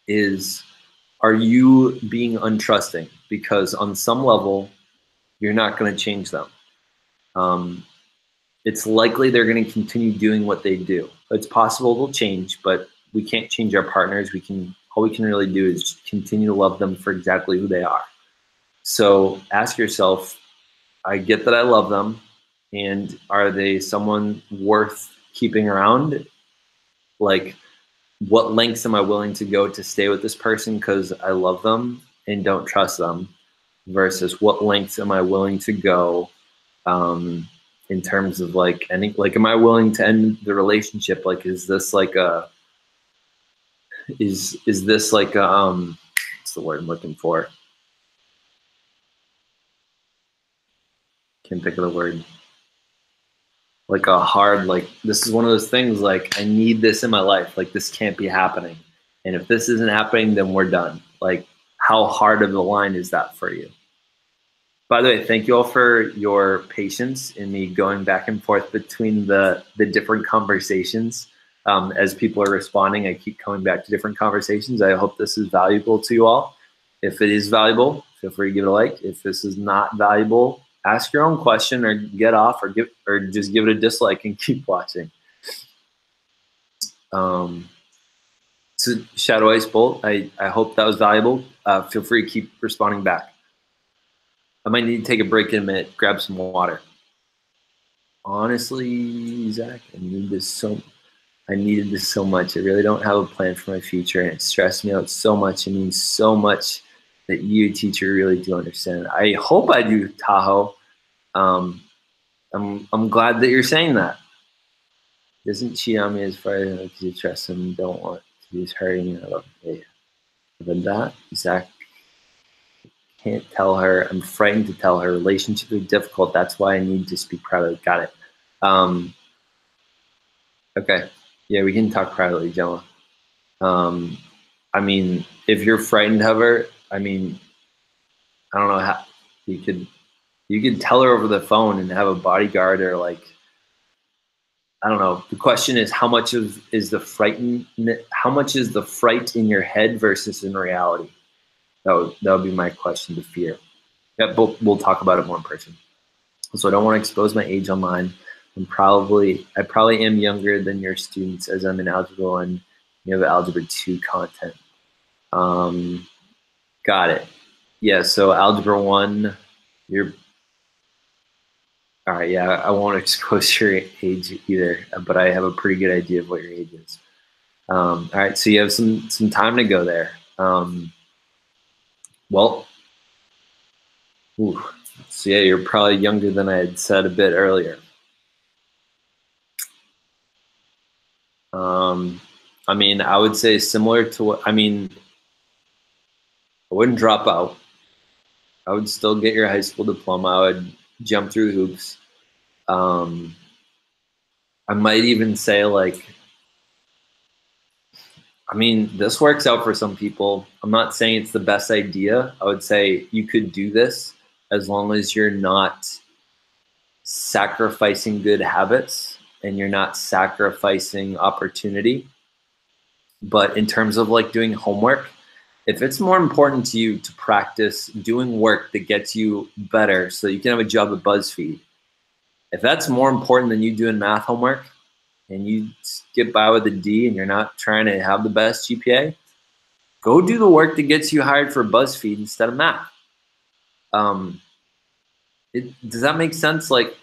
is, are you being untrusting? Because on some level, you're not going to change them. It's likely they're going to continue doing what they do. It's possible they'll change, but we can't change our partners. All we can really do is continue to love them for exactly who they are. So ask yourself, I get that I love them, and are they someone worth keeping around? Like, what lengths am I willing to go to stay with this person because I love them and don't trust them, versus what lengths am I willing to go in terms of like am I willing to end the relationship? Like, is this like a what's the word I'm looking for? Can't think of the word. Like a hard, like, this is one of those things, like, I need this in my life. Like, this can't be happening. And if this isn't happening, then we're done. Like, how hard of a line is that for you? By the way, thank you all for your patience in me going back and forth between the different conversations. As people are responding, I keep coming back to different conversations. I hope this is valuable to you all. If it is valuable, feel free to give it a like. If this is not valuable, ask your own question or get off or just give it a dislike and keep watching. So Shadow Ice Bolt, I hope that was valuable. Feel free to keep responding back. I might need to take a break in a minute, grab some water. Honestly, Zach, I needed this so much. I really don't have a plan for my future, and it stressed me out so much. It means so much that you, teacher, really do understand. I hope I do, Tahoe. I'm glad that you're saying that. Doesn't cheat on me as far as because you trust him, don't want to use hurting. I love it. Than that, Zach can't tell her. I'm frightened to tell her. Relationships are difficult. That's why I need to speak privately. Got it. Okay. Yeah, we can talk privately, Gemma. I mean, if you're frightened of her, I mean, I don't know how you could tell her over the phone and have a bodyguard or like, I don't know. The question is how much is the fright in your head versus in reality? That would be my question to fear. Yeah, but we'll talk about it more in person. So I don't want to expose my age online. I probably am younger than your students as I'm in Algebra 1. You have Algebra 2 content. Got it. Yeah, so Algebra 1, you're all right. Yeah, I won't expose your age either, but I have a pretty good idea of what your age is. All right, so you have some time to go there. Well, ooh, so yeah, you're probably younger than I had said a bit earlier. I mean, I would say similar to what, I mean, I wouldn't drop out. I would still get your high school diploma. I would jump through hoops. I might even say like, I mean, this works out for some people. I'm not saying it's the best idea. I would say you could do this as long as you're not sacrificing good habits and you're not sacrificing opportunity. But in terms of like doing homework, if it's more important to you to practice doing work that gets you better so that you can have a job at BuzzFeed, if that's more important than you doing math homework and you get by with a D and you're not trying to have the best GPA, go do the work that gets you hired for BuzzFeed instead of math. Does that make sense? Like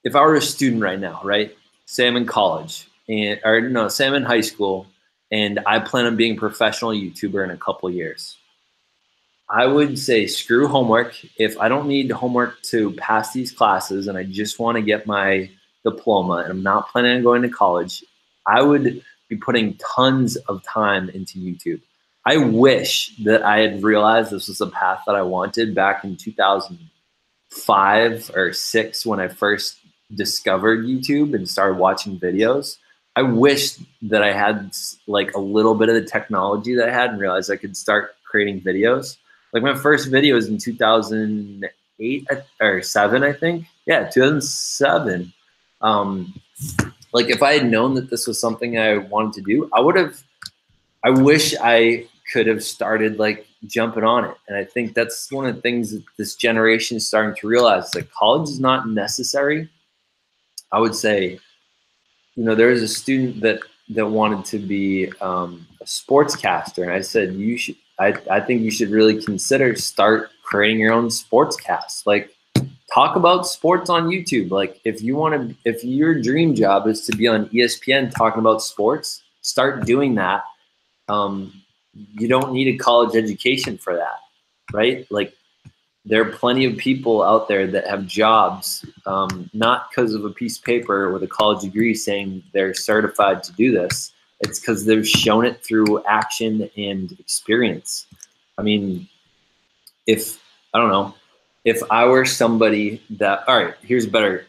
if I were a student right now, right? Say I'm in college, say I'm in high school, and I plan on being a professional YouTuber in a couple years. I would say screw homework. If I don't need homework to pass these classes and I just want to get my diploma and I'm not planning on going to college, I would be putting tons of time into YouTube. I wish that I had realized this was a path that I wanted back in 2005 or 6 when I first discovered YouTube and started watching videos. I wish that I had like a little bit of the technology that I had and realized I could start creating videos. Like my first video was in 2008 or 7, I think. Yeah, 2007. Like if I had known that this was something I wanted to do, I wish I could have started like jumping on it. And I think that's one of the things that this generation is starting to realize, that college is not necessary. I would say, you know, there was a student that wanted to be a sportscaster, and I said, you should. I think you should really consider start creating your own sportscast. Like, talk about sports on YouTube. Like, if your dream job is to be on ESPN talking about sports, start doing that. You don't need a college education for that, right? Like, there are plenty of people out there that have jobs, not because of a piece of paper with a college degree saying they're certified to do this. It's because they've shown it through action and experience. I mean, if I were somebody that, all right, here's better.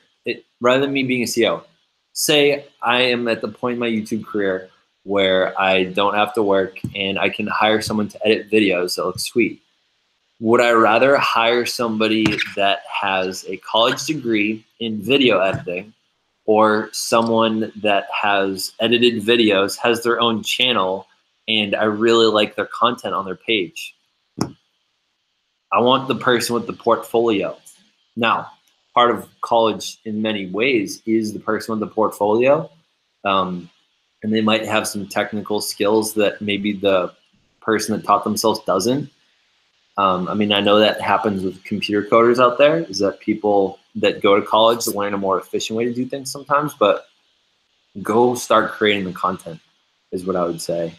Rather than me being a CEO, say I am at the point in my YouTube career where I don't have to work and I can hire someone to edit videos that look sweet. Would I rather hire somebody that has a college degree in video editing, or someone that has edited videos, has their own channel, and I really like their content on their page? I want the person with the portfolio. Now, part of college in many ways is the person with the portfolio. And they might have some technical skills that maybe the person that taught themselves doesn't. I mean, I know that happens with computer coders out there, is that people that go to college learn a more efficient way to do things sometimes, but go start creating the content is what I would say.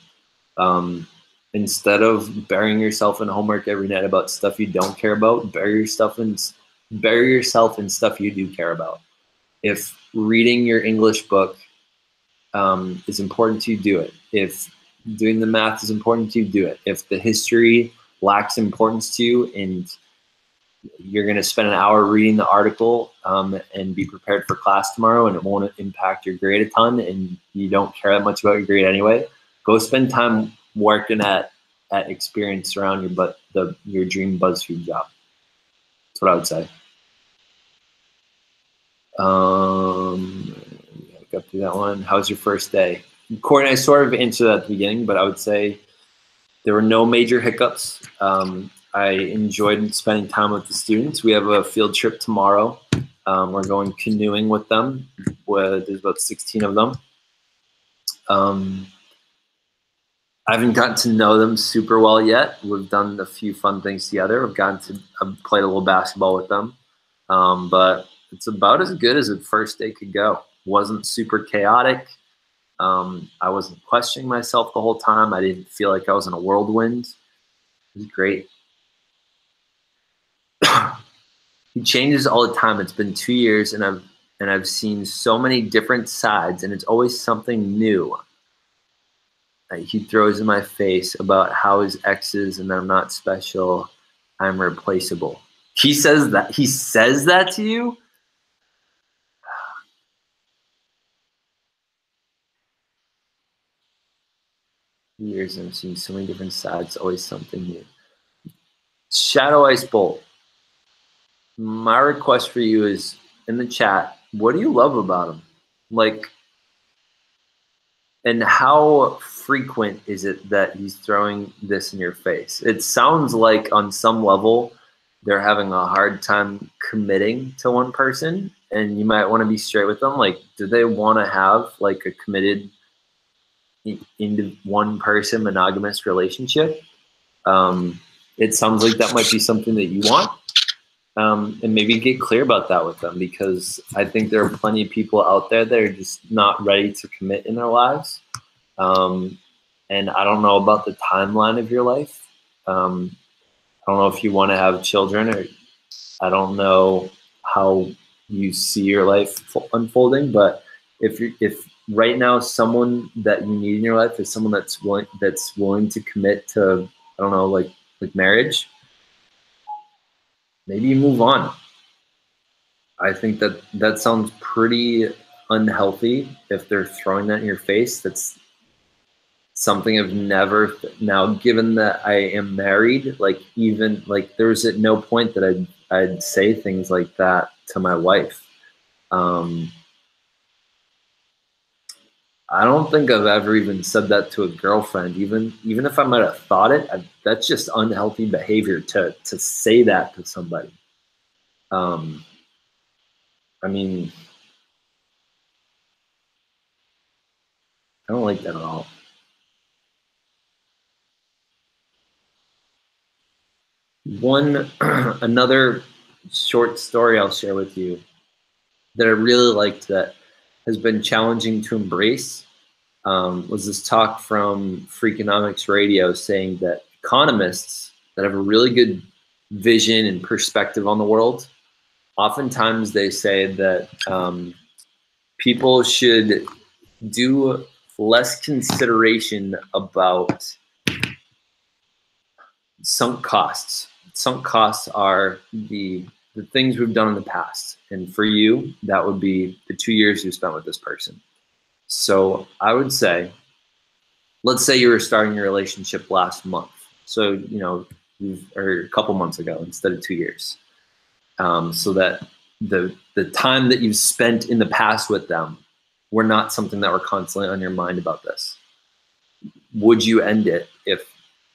Instead of burying yourself in homework every night about stuff you don't care about, bury yourself in stuff you do care about. If reading your English book is important to you, do it. If doing the math is important to you, do it. If the history lacks importance to you and you're going to spend an hour reading the article and be prepared for class tomorrow, and it won't impact your grade a ton, and you don't care that much about your grade anyway, go spend time working at experience around your dream BuzzFeed job. That's what I would say. Got through that one. How's your first day? Courtney, I sort of answered that at the beginning, but I would say there were no major hiccups. I enjoyed spending time with the students. We have a field trip tomorrow. We're going canoeing with them. There's about 16 of them. I haven't gotten to know them super well yet. We've done a few fun things together. I've played a little basketball with them. But it's about as good as a first day could go. Wasn't super chaotic. I wasn't questioning myself the whole time. I didn't feel like I was in a whirlwind. It was great. He changes all the time. It's been 2 years, and I've seen so many different sides, and it's always something new. He throws in my face about how his ex is and that I'm not special. I'm replaceable. He says that. He says that to you? Years, and I've seen so many different sides. Always something new. Shadow Ice Bolt. My request for you is in the chat, what do you love about him? Like, and how frequent is it that he's throwing this in your face? It sounds like on some level they're having a hard time committing to one person, and you might want to be straight with them. Like, do they want to have like a committed into one person monogamous relationship? It sounds like that might be something that you want. And maybe get clear about that with them, because I think there are plenty of people out there that are just not ready to commit in their lives. And I don't know about the timeline of your life. I don't know if you want to have children, or I don't know how you see your life unfolding. But if right now someone that you need in your life is someone that's willing to commit to, I don't know, like marriage, maybe you move on. I think that sounds pretty unhealthy if they're throwing that in your face. That's something I've never, now given that I am married, like even like there's at no point that I'd say things like that to my wife. I don't think I've ever even said that to a girlfriend. Even if I might have thought it, that's just unhealthy behavior to say that to somebody. I mean, I don't like that at all. Another short story I'll share with you that I really liked that has been challenging to embrace was this talk from Freakonomics Radio saying that economists that have a really good vision and perspective on the world, oftentimes they say that people should do less consideration about sunk costs. Sunk costs are the things we've done in the past. And for you, that would be the 2 years you spent with this person. So I would say, let's say you were starting your relationship last month. So, or a couple months ago instead of 2 years, so that the time that you've spent in the past with them were not something that were constantly on your mind about this. Would you end it if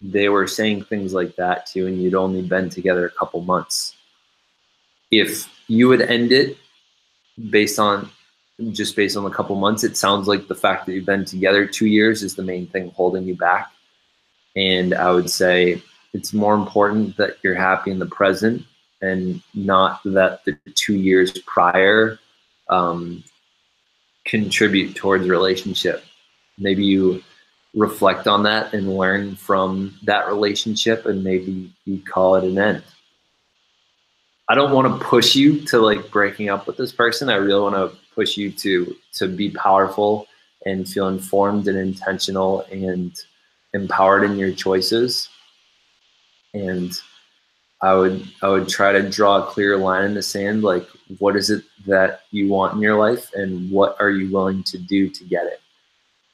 they were saying things like that to you and you'd only been together a couple months? If you would end it based on the couple months, it sounds like the fact that you've been together 2 years is the main thing holding you back. And I would say it's more important that you're happy in the present and not that the 2 years prior contribute towards a relationship. Maybe you reflect on that and learn from that relationship, and maybe you call it an end. I don't want to push you to like breaking up with this person. I really want to push you to be powerful and feel informed and intentional and empowered in your choices. And I would try to draw a clear line in the sand, like what is it that you want in your life and what are you willing to do to get it?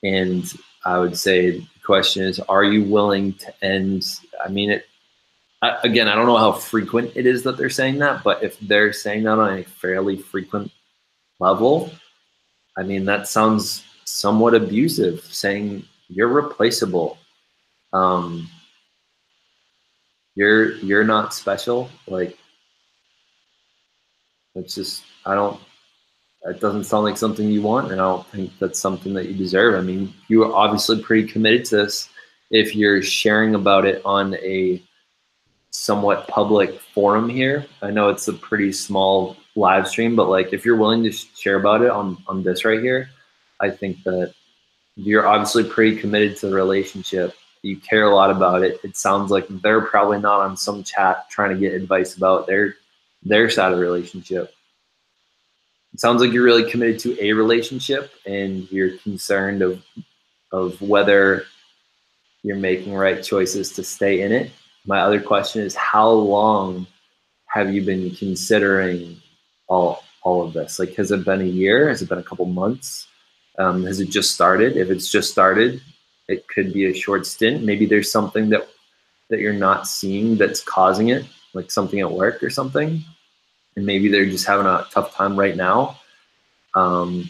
And I would say the question is, are you willing to end? I mean, again, I don't know how frequent it is that they're saying that, but if they're saying that on a fairly frequent level, I mean, that sounds somewhat abusive, saying you're replaceable. You're not special. Like, it's just, it doesn't sound like something you want, and I don't think that's something that you deserve. I mean, you are obviously pretty committed to this if you're sharing about it on a somewhat public forum here. I know it's a pretty small live stream, but like if you're willing to share about it on this right here, I think that you're obviously pretty committed to the relationship. You care a lot about it. It sounds like they're probably not on some chat trying to get advice about their side of the relationship. It sounds like you're really committed to a relationship and you're concerned of whether you're making right choices to stay in it. My other question is, how long have you been considering all of this? Like, has it been a year? Has it been a couple months? Has it just started? If it's just started, it could be a short stint. Maybe there's something that you're not seeing that's causing it, like something at work or something. And maybe they're just having a tough time right now. I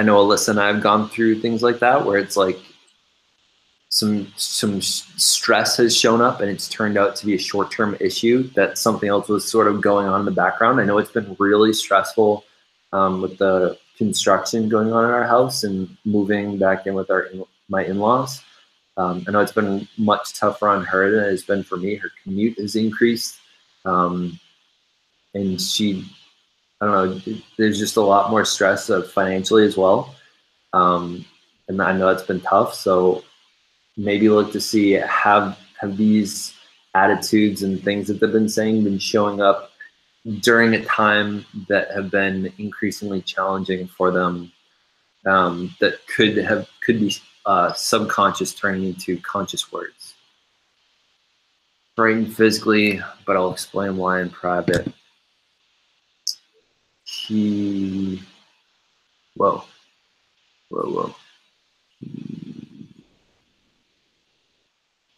know Alyssa and I have gone through things like that where it's like some stress has shown up and it's turned out to be a short-term issue that something else was sort of going on in the background. I know it's been really stressful with the construction going on in our house and moving back in with my in-laws. I know it's been much tougher on her than it has been for me. Her commute has increased. And I don't know, there's just a lot more stress financially as well. And I know it's been tough. So maybe look to see, have these attitudes and things that they've been saying been showing up during a time that have been increasingly challenging for them, that could be subconscious turning into conscious words. Frightened physically, but I'll explain why in private. Whoa.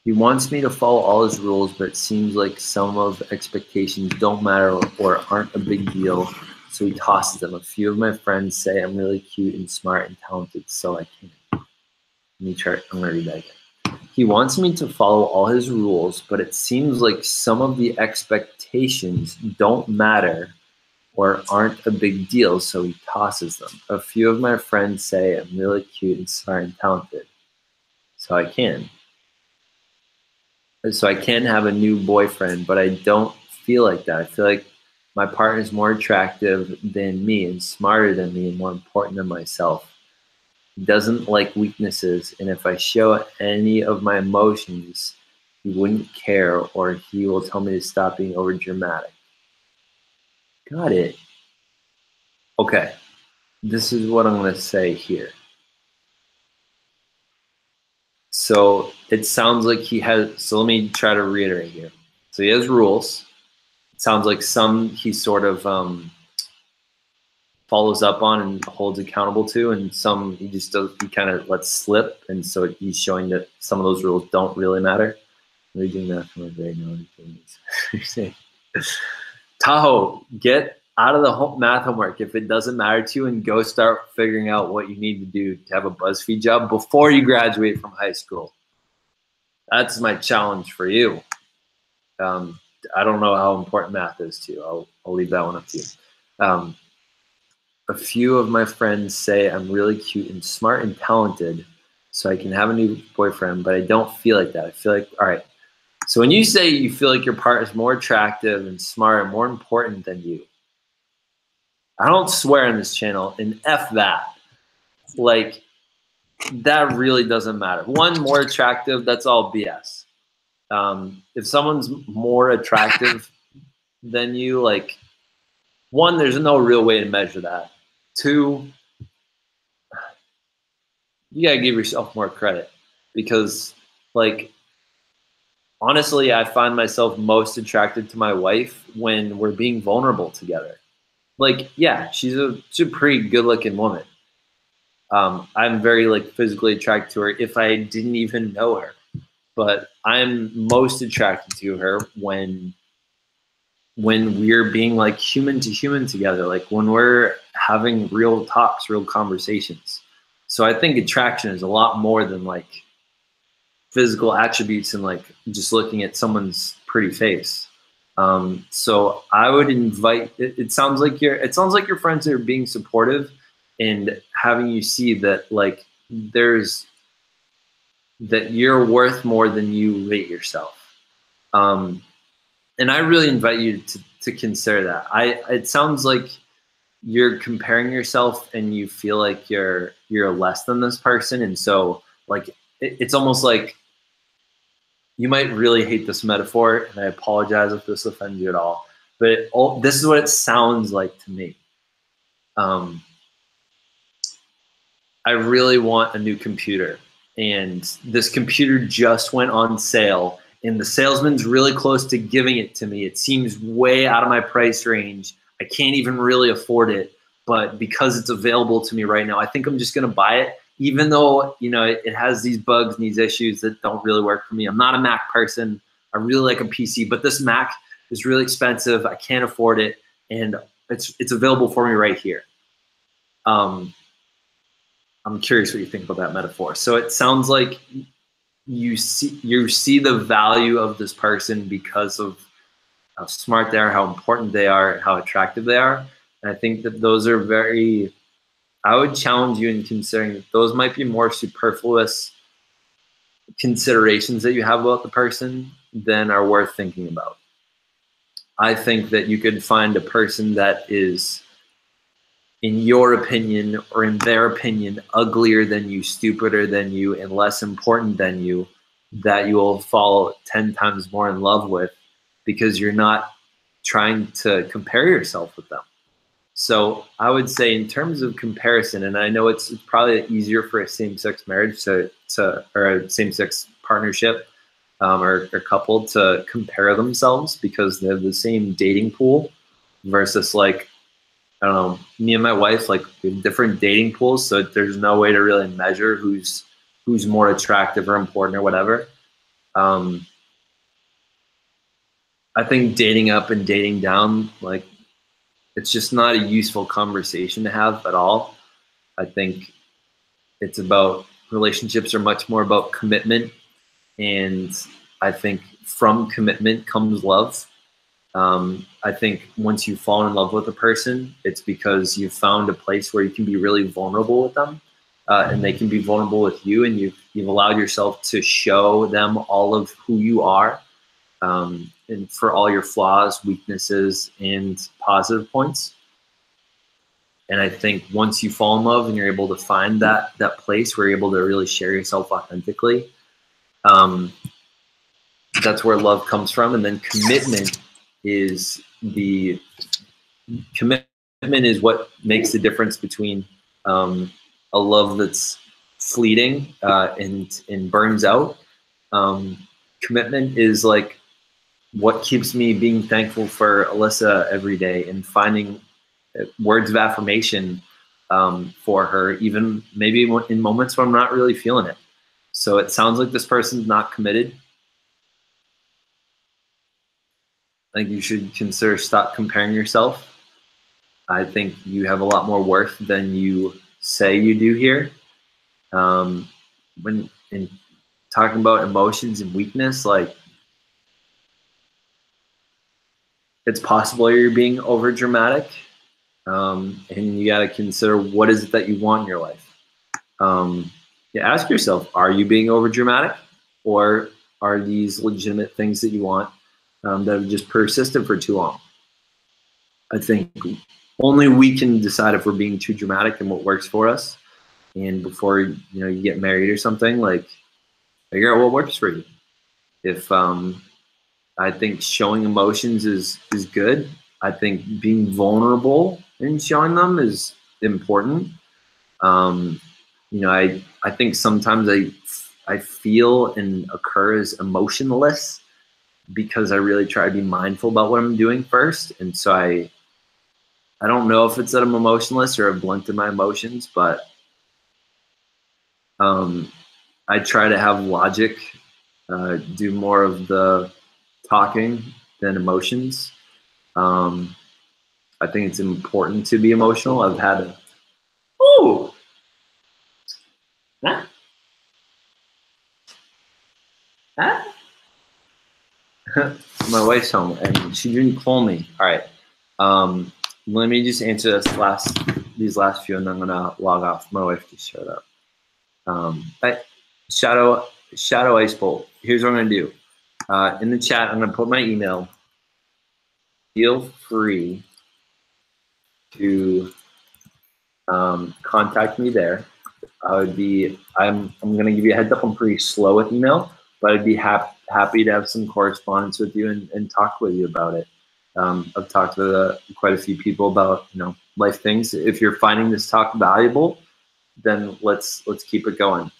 He wants me to follow all his rules, but it seems like some of the expectations don't matter or aren't a big deal, so he tosses them. A few of my friends say I'm really cute and smart and talented, so I can't. I'm gonna read that again. He wants me to follow all his rules, but it seems like some of the expectations don't matter or aren't a big deal, so he tosses them. A few of my friends say I'm really cute and smart and talented, so I can. So I can have a new boyfriend, but I don't feel like that. I feel like my partner is more attractive than me and smarter than me and more important than myself. He doesn't like weaknesses, and if I show any of my emotions, he wouldn't care, or he will tell me to stop being over dramatic. Got it. Okay, this is what I'm going to say here. So it sounds like he has, so let me try to reiterate here. So he has rules. It sounds like he sort of follows up on and holds accountable to, and some he just does, he kind of lets slip, and so he's showing that some of those rules don't really matter. Reading that from a very knowing things. Tahoe, get out of the math homework if it doesn't matter to you, and go start figuring out what you need to do to have a BuzzFeed job before you graduate from high school. That's my challenge for you. I don't know how important math is to you. I'll leave that one up to you. A few of my friends say I'm really cute and smart and talented, so I can have a new boyfriend, but I don't feel like that. I feel like, all right. So when you say you feel like your partner is more attractive and smart and more important than you, I don't swear on this channel, and F that. Like, that really doesn't matter. One, more attractive, that's all BS. If someone's more attractive than you, like, one, there's no real way to measure that. Two, you gotta give yourself more credit, because, like, honestly, I find myself most attracted to my wife when we're being vulnerable together. Like, yeah, she's a pretty good looking woman. I'm very like physically attracted to her if I didn't even know her, but I'm most attracted to her when we're being like human to human together, like when we're having real talks, real conversations. So I think attraction is a lot more than like physical attributes and like just looking at someone's pretty face. So I would invite, it sounds like your friends are being supportive and having you see that like that you're worth more than you rate yourself. And I really invite you to consider that. It sounds like you're comparing yourself and you feel like you're less than this person. And so like, it's almost like you might really hate this metaphor, and I apologize if this offends you at all, but this is what it sounds like to me. I really want a new computer, and this computer just went on sale, and the salesman's really close to giving it to me. It seems way out of my price range. I can't even really afford it, but because it's available to me right now, I think I'm just gonna buy it, even though, you know, it has these bugs and these issues that don't really work for me. I'm not a Mac person. I really like a PC, but this Mac is really expensive. I can't afford it, and it's available for me right here. I'm curious what you think about that metaphor. So it sounds like you see the value of this person because of how smart they are, how important they are, how attractive they are. And I think that those are very, I would challenge you in considering that those might be more superfluous considerations that you have about the person than are worth thinking about. I think that you could find a person that is, in your opinion or in their opinion, uglier than you, stupider than you, and less important than you, that you will fall 10 times more in love with, because you're not trying to compare yourself with them. So I would say in terms of comparison, and I know it's probably easier for a same-sex marriage or a same-sex partnership or couple to compare themselves because they have the same dating pool versus like, I don't know, me and my wife, like we have different dating pools, so there's no way to really measure who's more attractive or important or whatever. I think dating up and dating down, like, it's just not a useful conversation to have at all. I think it's about, relationships are much more about commitment, and I think from commitment comes love. I think once you fall in love with a person, it's because you've found a place where you can be really vulnerable with them, and they can be vulnerable with you, and you've allowed yourself to show them all of who you are, and for all your flaws, weaknesses, and positive points. And I think once you fall in love and you're able to find that place where you're able to really share yourself authentically, that's where love comes from. And then commitment is what makes the difference between a love that's fleeting and burns out. Commitment is like what keeps me being thankful for Alyssa every day, and finding words of affirmation for her, even maybe in moments when I'm not really feeling it. So it sounds like this person's not committed. I think you should consider stop comparing yourself. I think you have a lot more worth than you say you do here. When in talking about emotions and weakness, like, it's possible you're being over dramatic, and you got to consider what is it that you want in your life. Yeah, ask yourself, are you being over dramatic, or are these legitimate things that you want that have just persisted for too long? I think only we can decide if we're being too dramatic and what works for us. And before you get married or something, like, figure out what works for you. If I think showing emotions is good. I think being vulnerable and showing them is important. I think sometimes I feel and occur as emotionless because I really try to be mindful about what I'm doing first. And so I don't know if it's that I'm emotionless or I've blunted my emotions, but I try to have logic do more of the talking than emotions. I think it's important to be emotional. I've had a huh? Huh? My wife's home and she didn't call me. All right. Let me just answer these last few, and then I'm gonna log off. My wife just showed up. Shadow Ice Bolt. Here's what I'm gonna do. In the chat, I'm gonna put my email. Feel free to contact me there. I'm gonna give you a heads up. I'm pretty slow with email, but I'd be happy to have some correspondence with you and talk with you about it. I've talked with quite a few people about life things. If you're finding this talk valuable, then let's keep it going.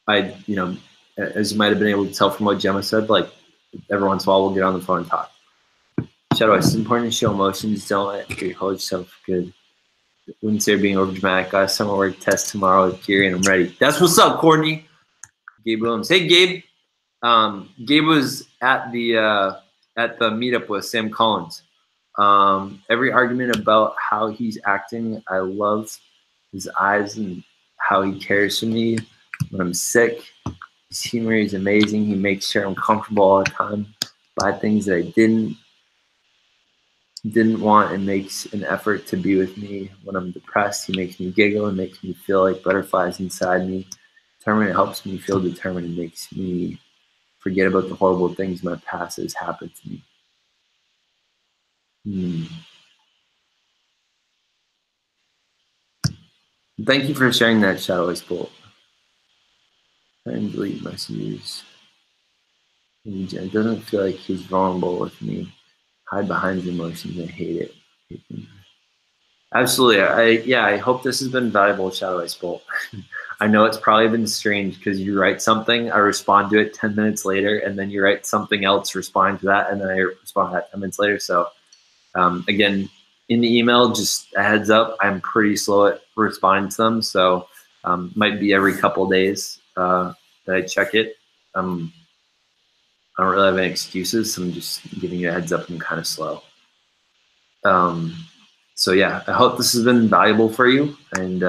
As you might have been able to tell from what Gemma said, like, every once in a while we'll get on the phone and talk. Shadow, it's important to show emotions. Don't let you hold yourself good. Wouldn't say being over dramatic. Got a summer work test tomorrow with Kiri, and I'm ready. That's what's up, Courtney. Gabe Williams. Hey, Gabe. Gabe was at the meetup with Sam Collins. Every argument about how he's acting, I love his eyes and how he cares for me when I'm sick. His humor is amazing. He makes sure I'm comfortable all the time. Buy things that I didn't want, and makes an effort to be with me when I'm depressed. He makes me giggle and makes me feel like butterflies inside me. Determined, it helps me feel determined and makes me forget about the horrible things my past has happened to me. Thank you for sharing that, Shadow Ice Bolt. And delete messages. It doesn't feel like he's vulnerable with me. Hide behind his emotions. I hate it. Absolutely. I hope this has been valuable, Shadow Ice Bolt. I know it's probably been strange because you write something, I respond to it 10 minutes later, and then you write something else, respond to that, and then I respond to that 10 minutes later. So again, in the email, just a heads up, I'm pretty slow at responding to them. So might be every couple of days that I check it. I don't really have any excuses. So I'm just giving you a heads up. I'm kind of slow. So yeah, I hope this has been valuable for you, and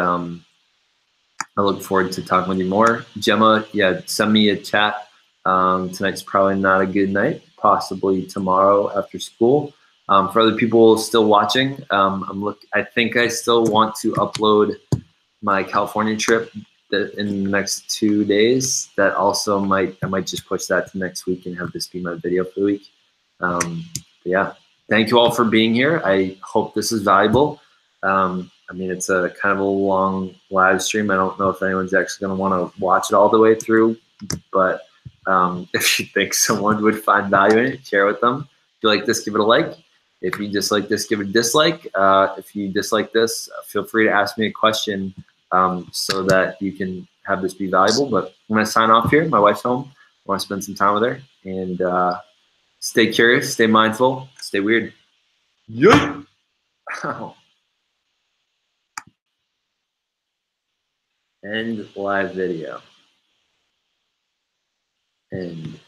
I look forward to talking with you more. Gemma, yeah, send me a chat. Tonight's probably not a good night, possibly tomorrow after school. For other people still watching, I think I still want to upload my California trip in the next 2 days. That also I might just push that to next week and have this be my video for the week. Yeah, thank you all for being here. I hope this is valuable. I mean, it's a kind of a long live stream. I don't know if anyone's actually going to want to watch it all the way through, but if you think someone would find value in it, share with them. If you like this, give it a like. If you dislike this, give it a dislike. If you dislike this, feel free to ask me a question so that you can have this be valuable. But I'm going to sign off here. My wife's home. I want to spend some time with her. And stay curious, stay mindful, stay weird. Yoink. Ow. End live video. End.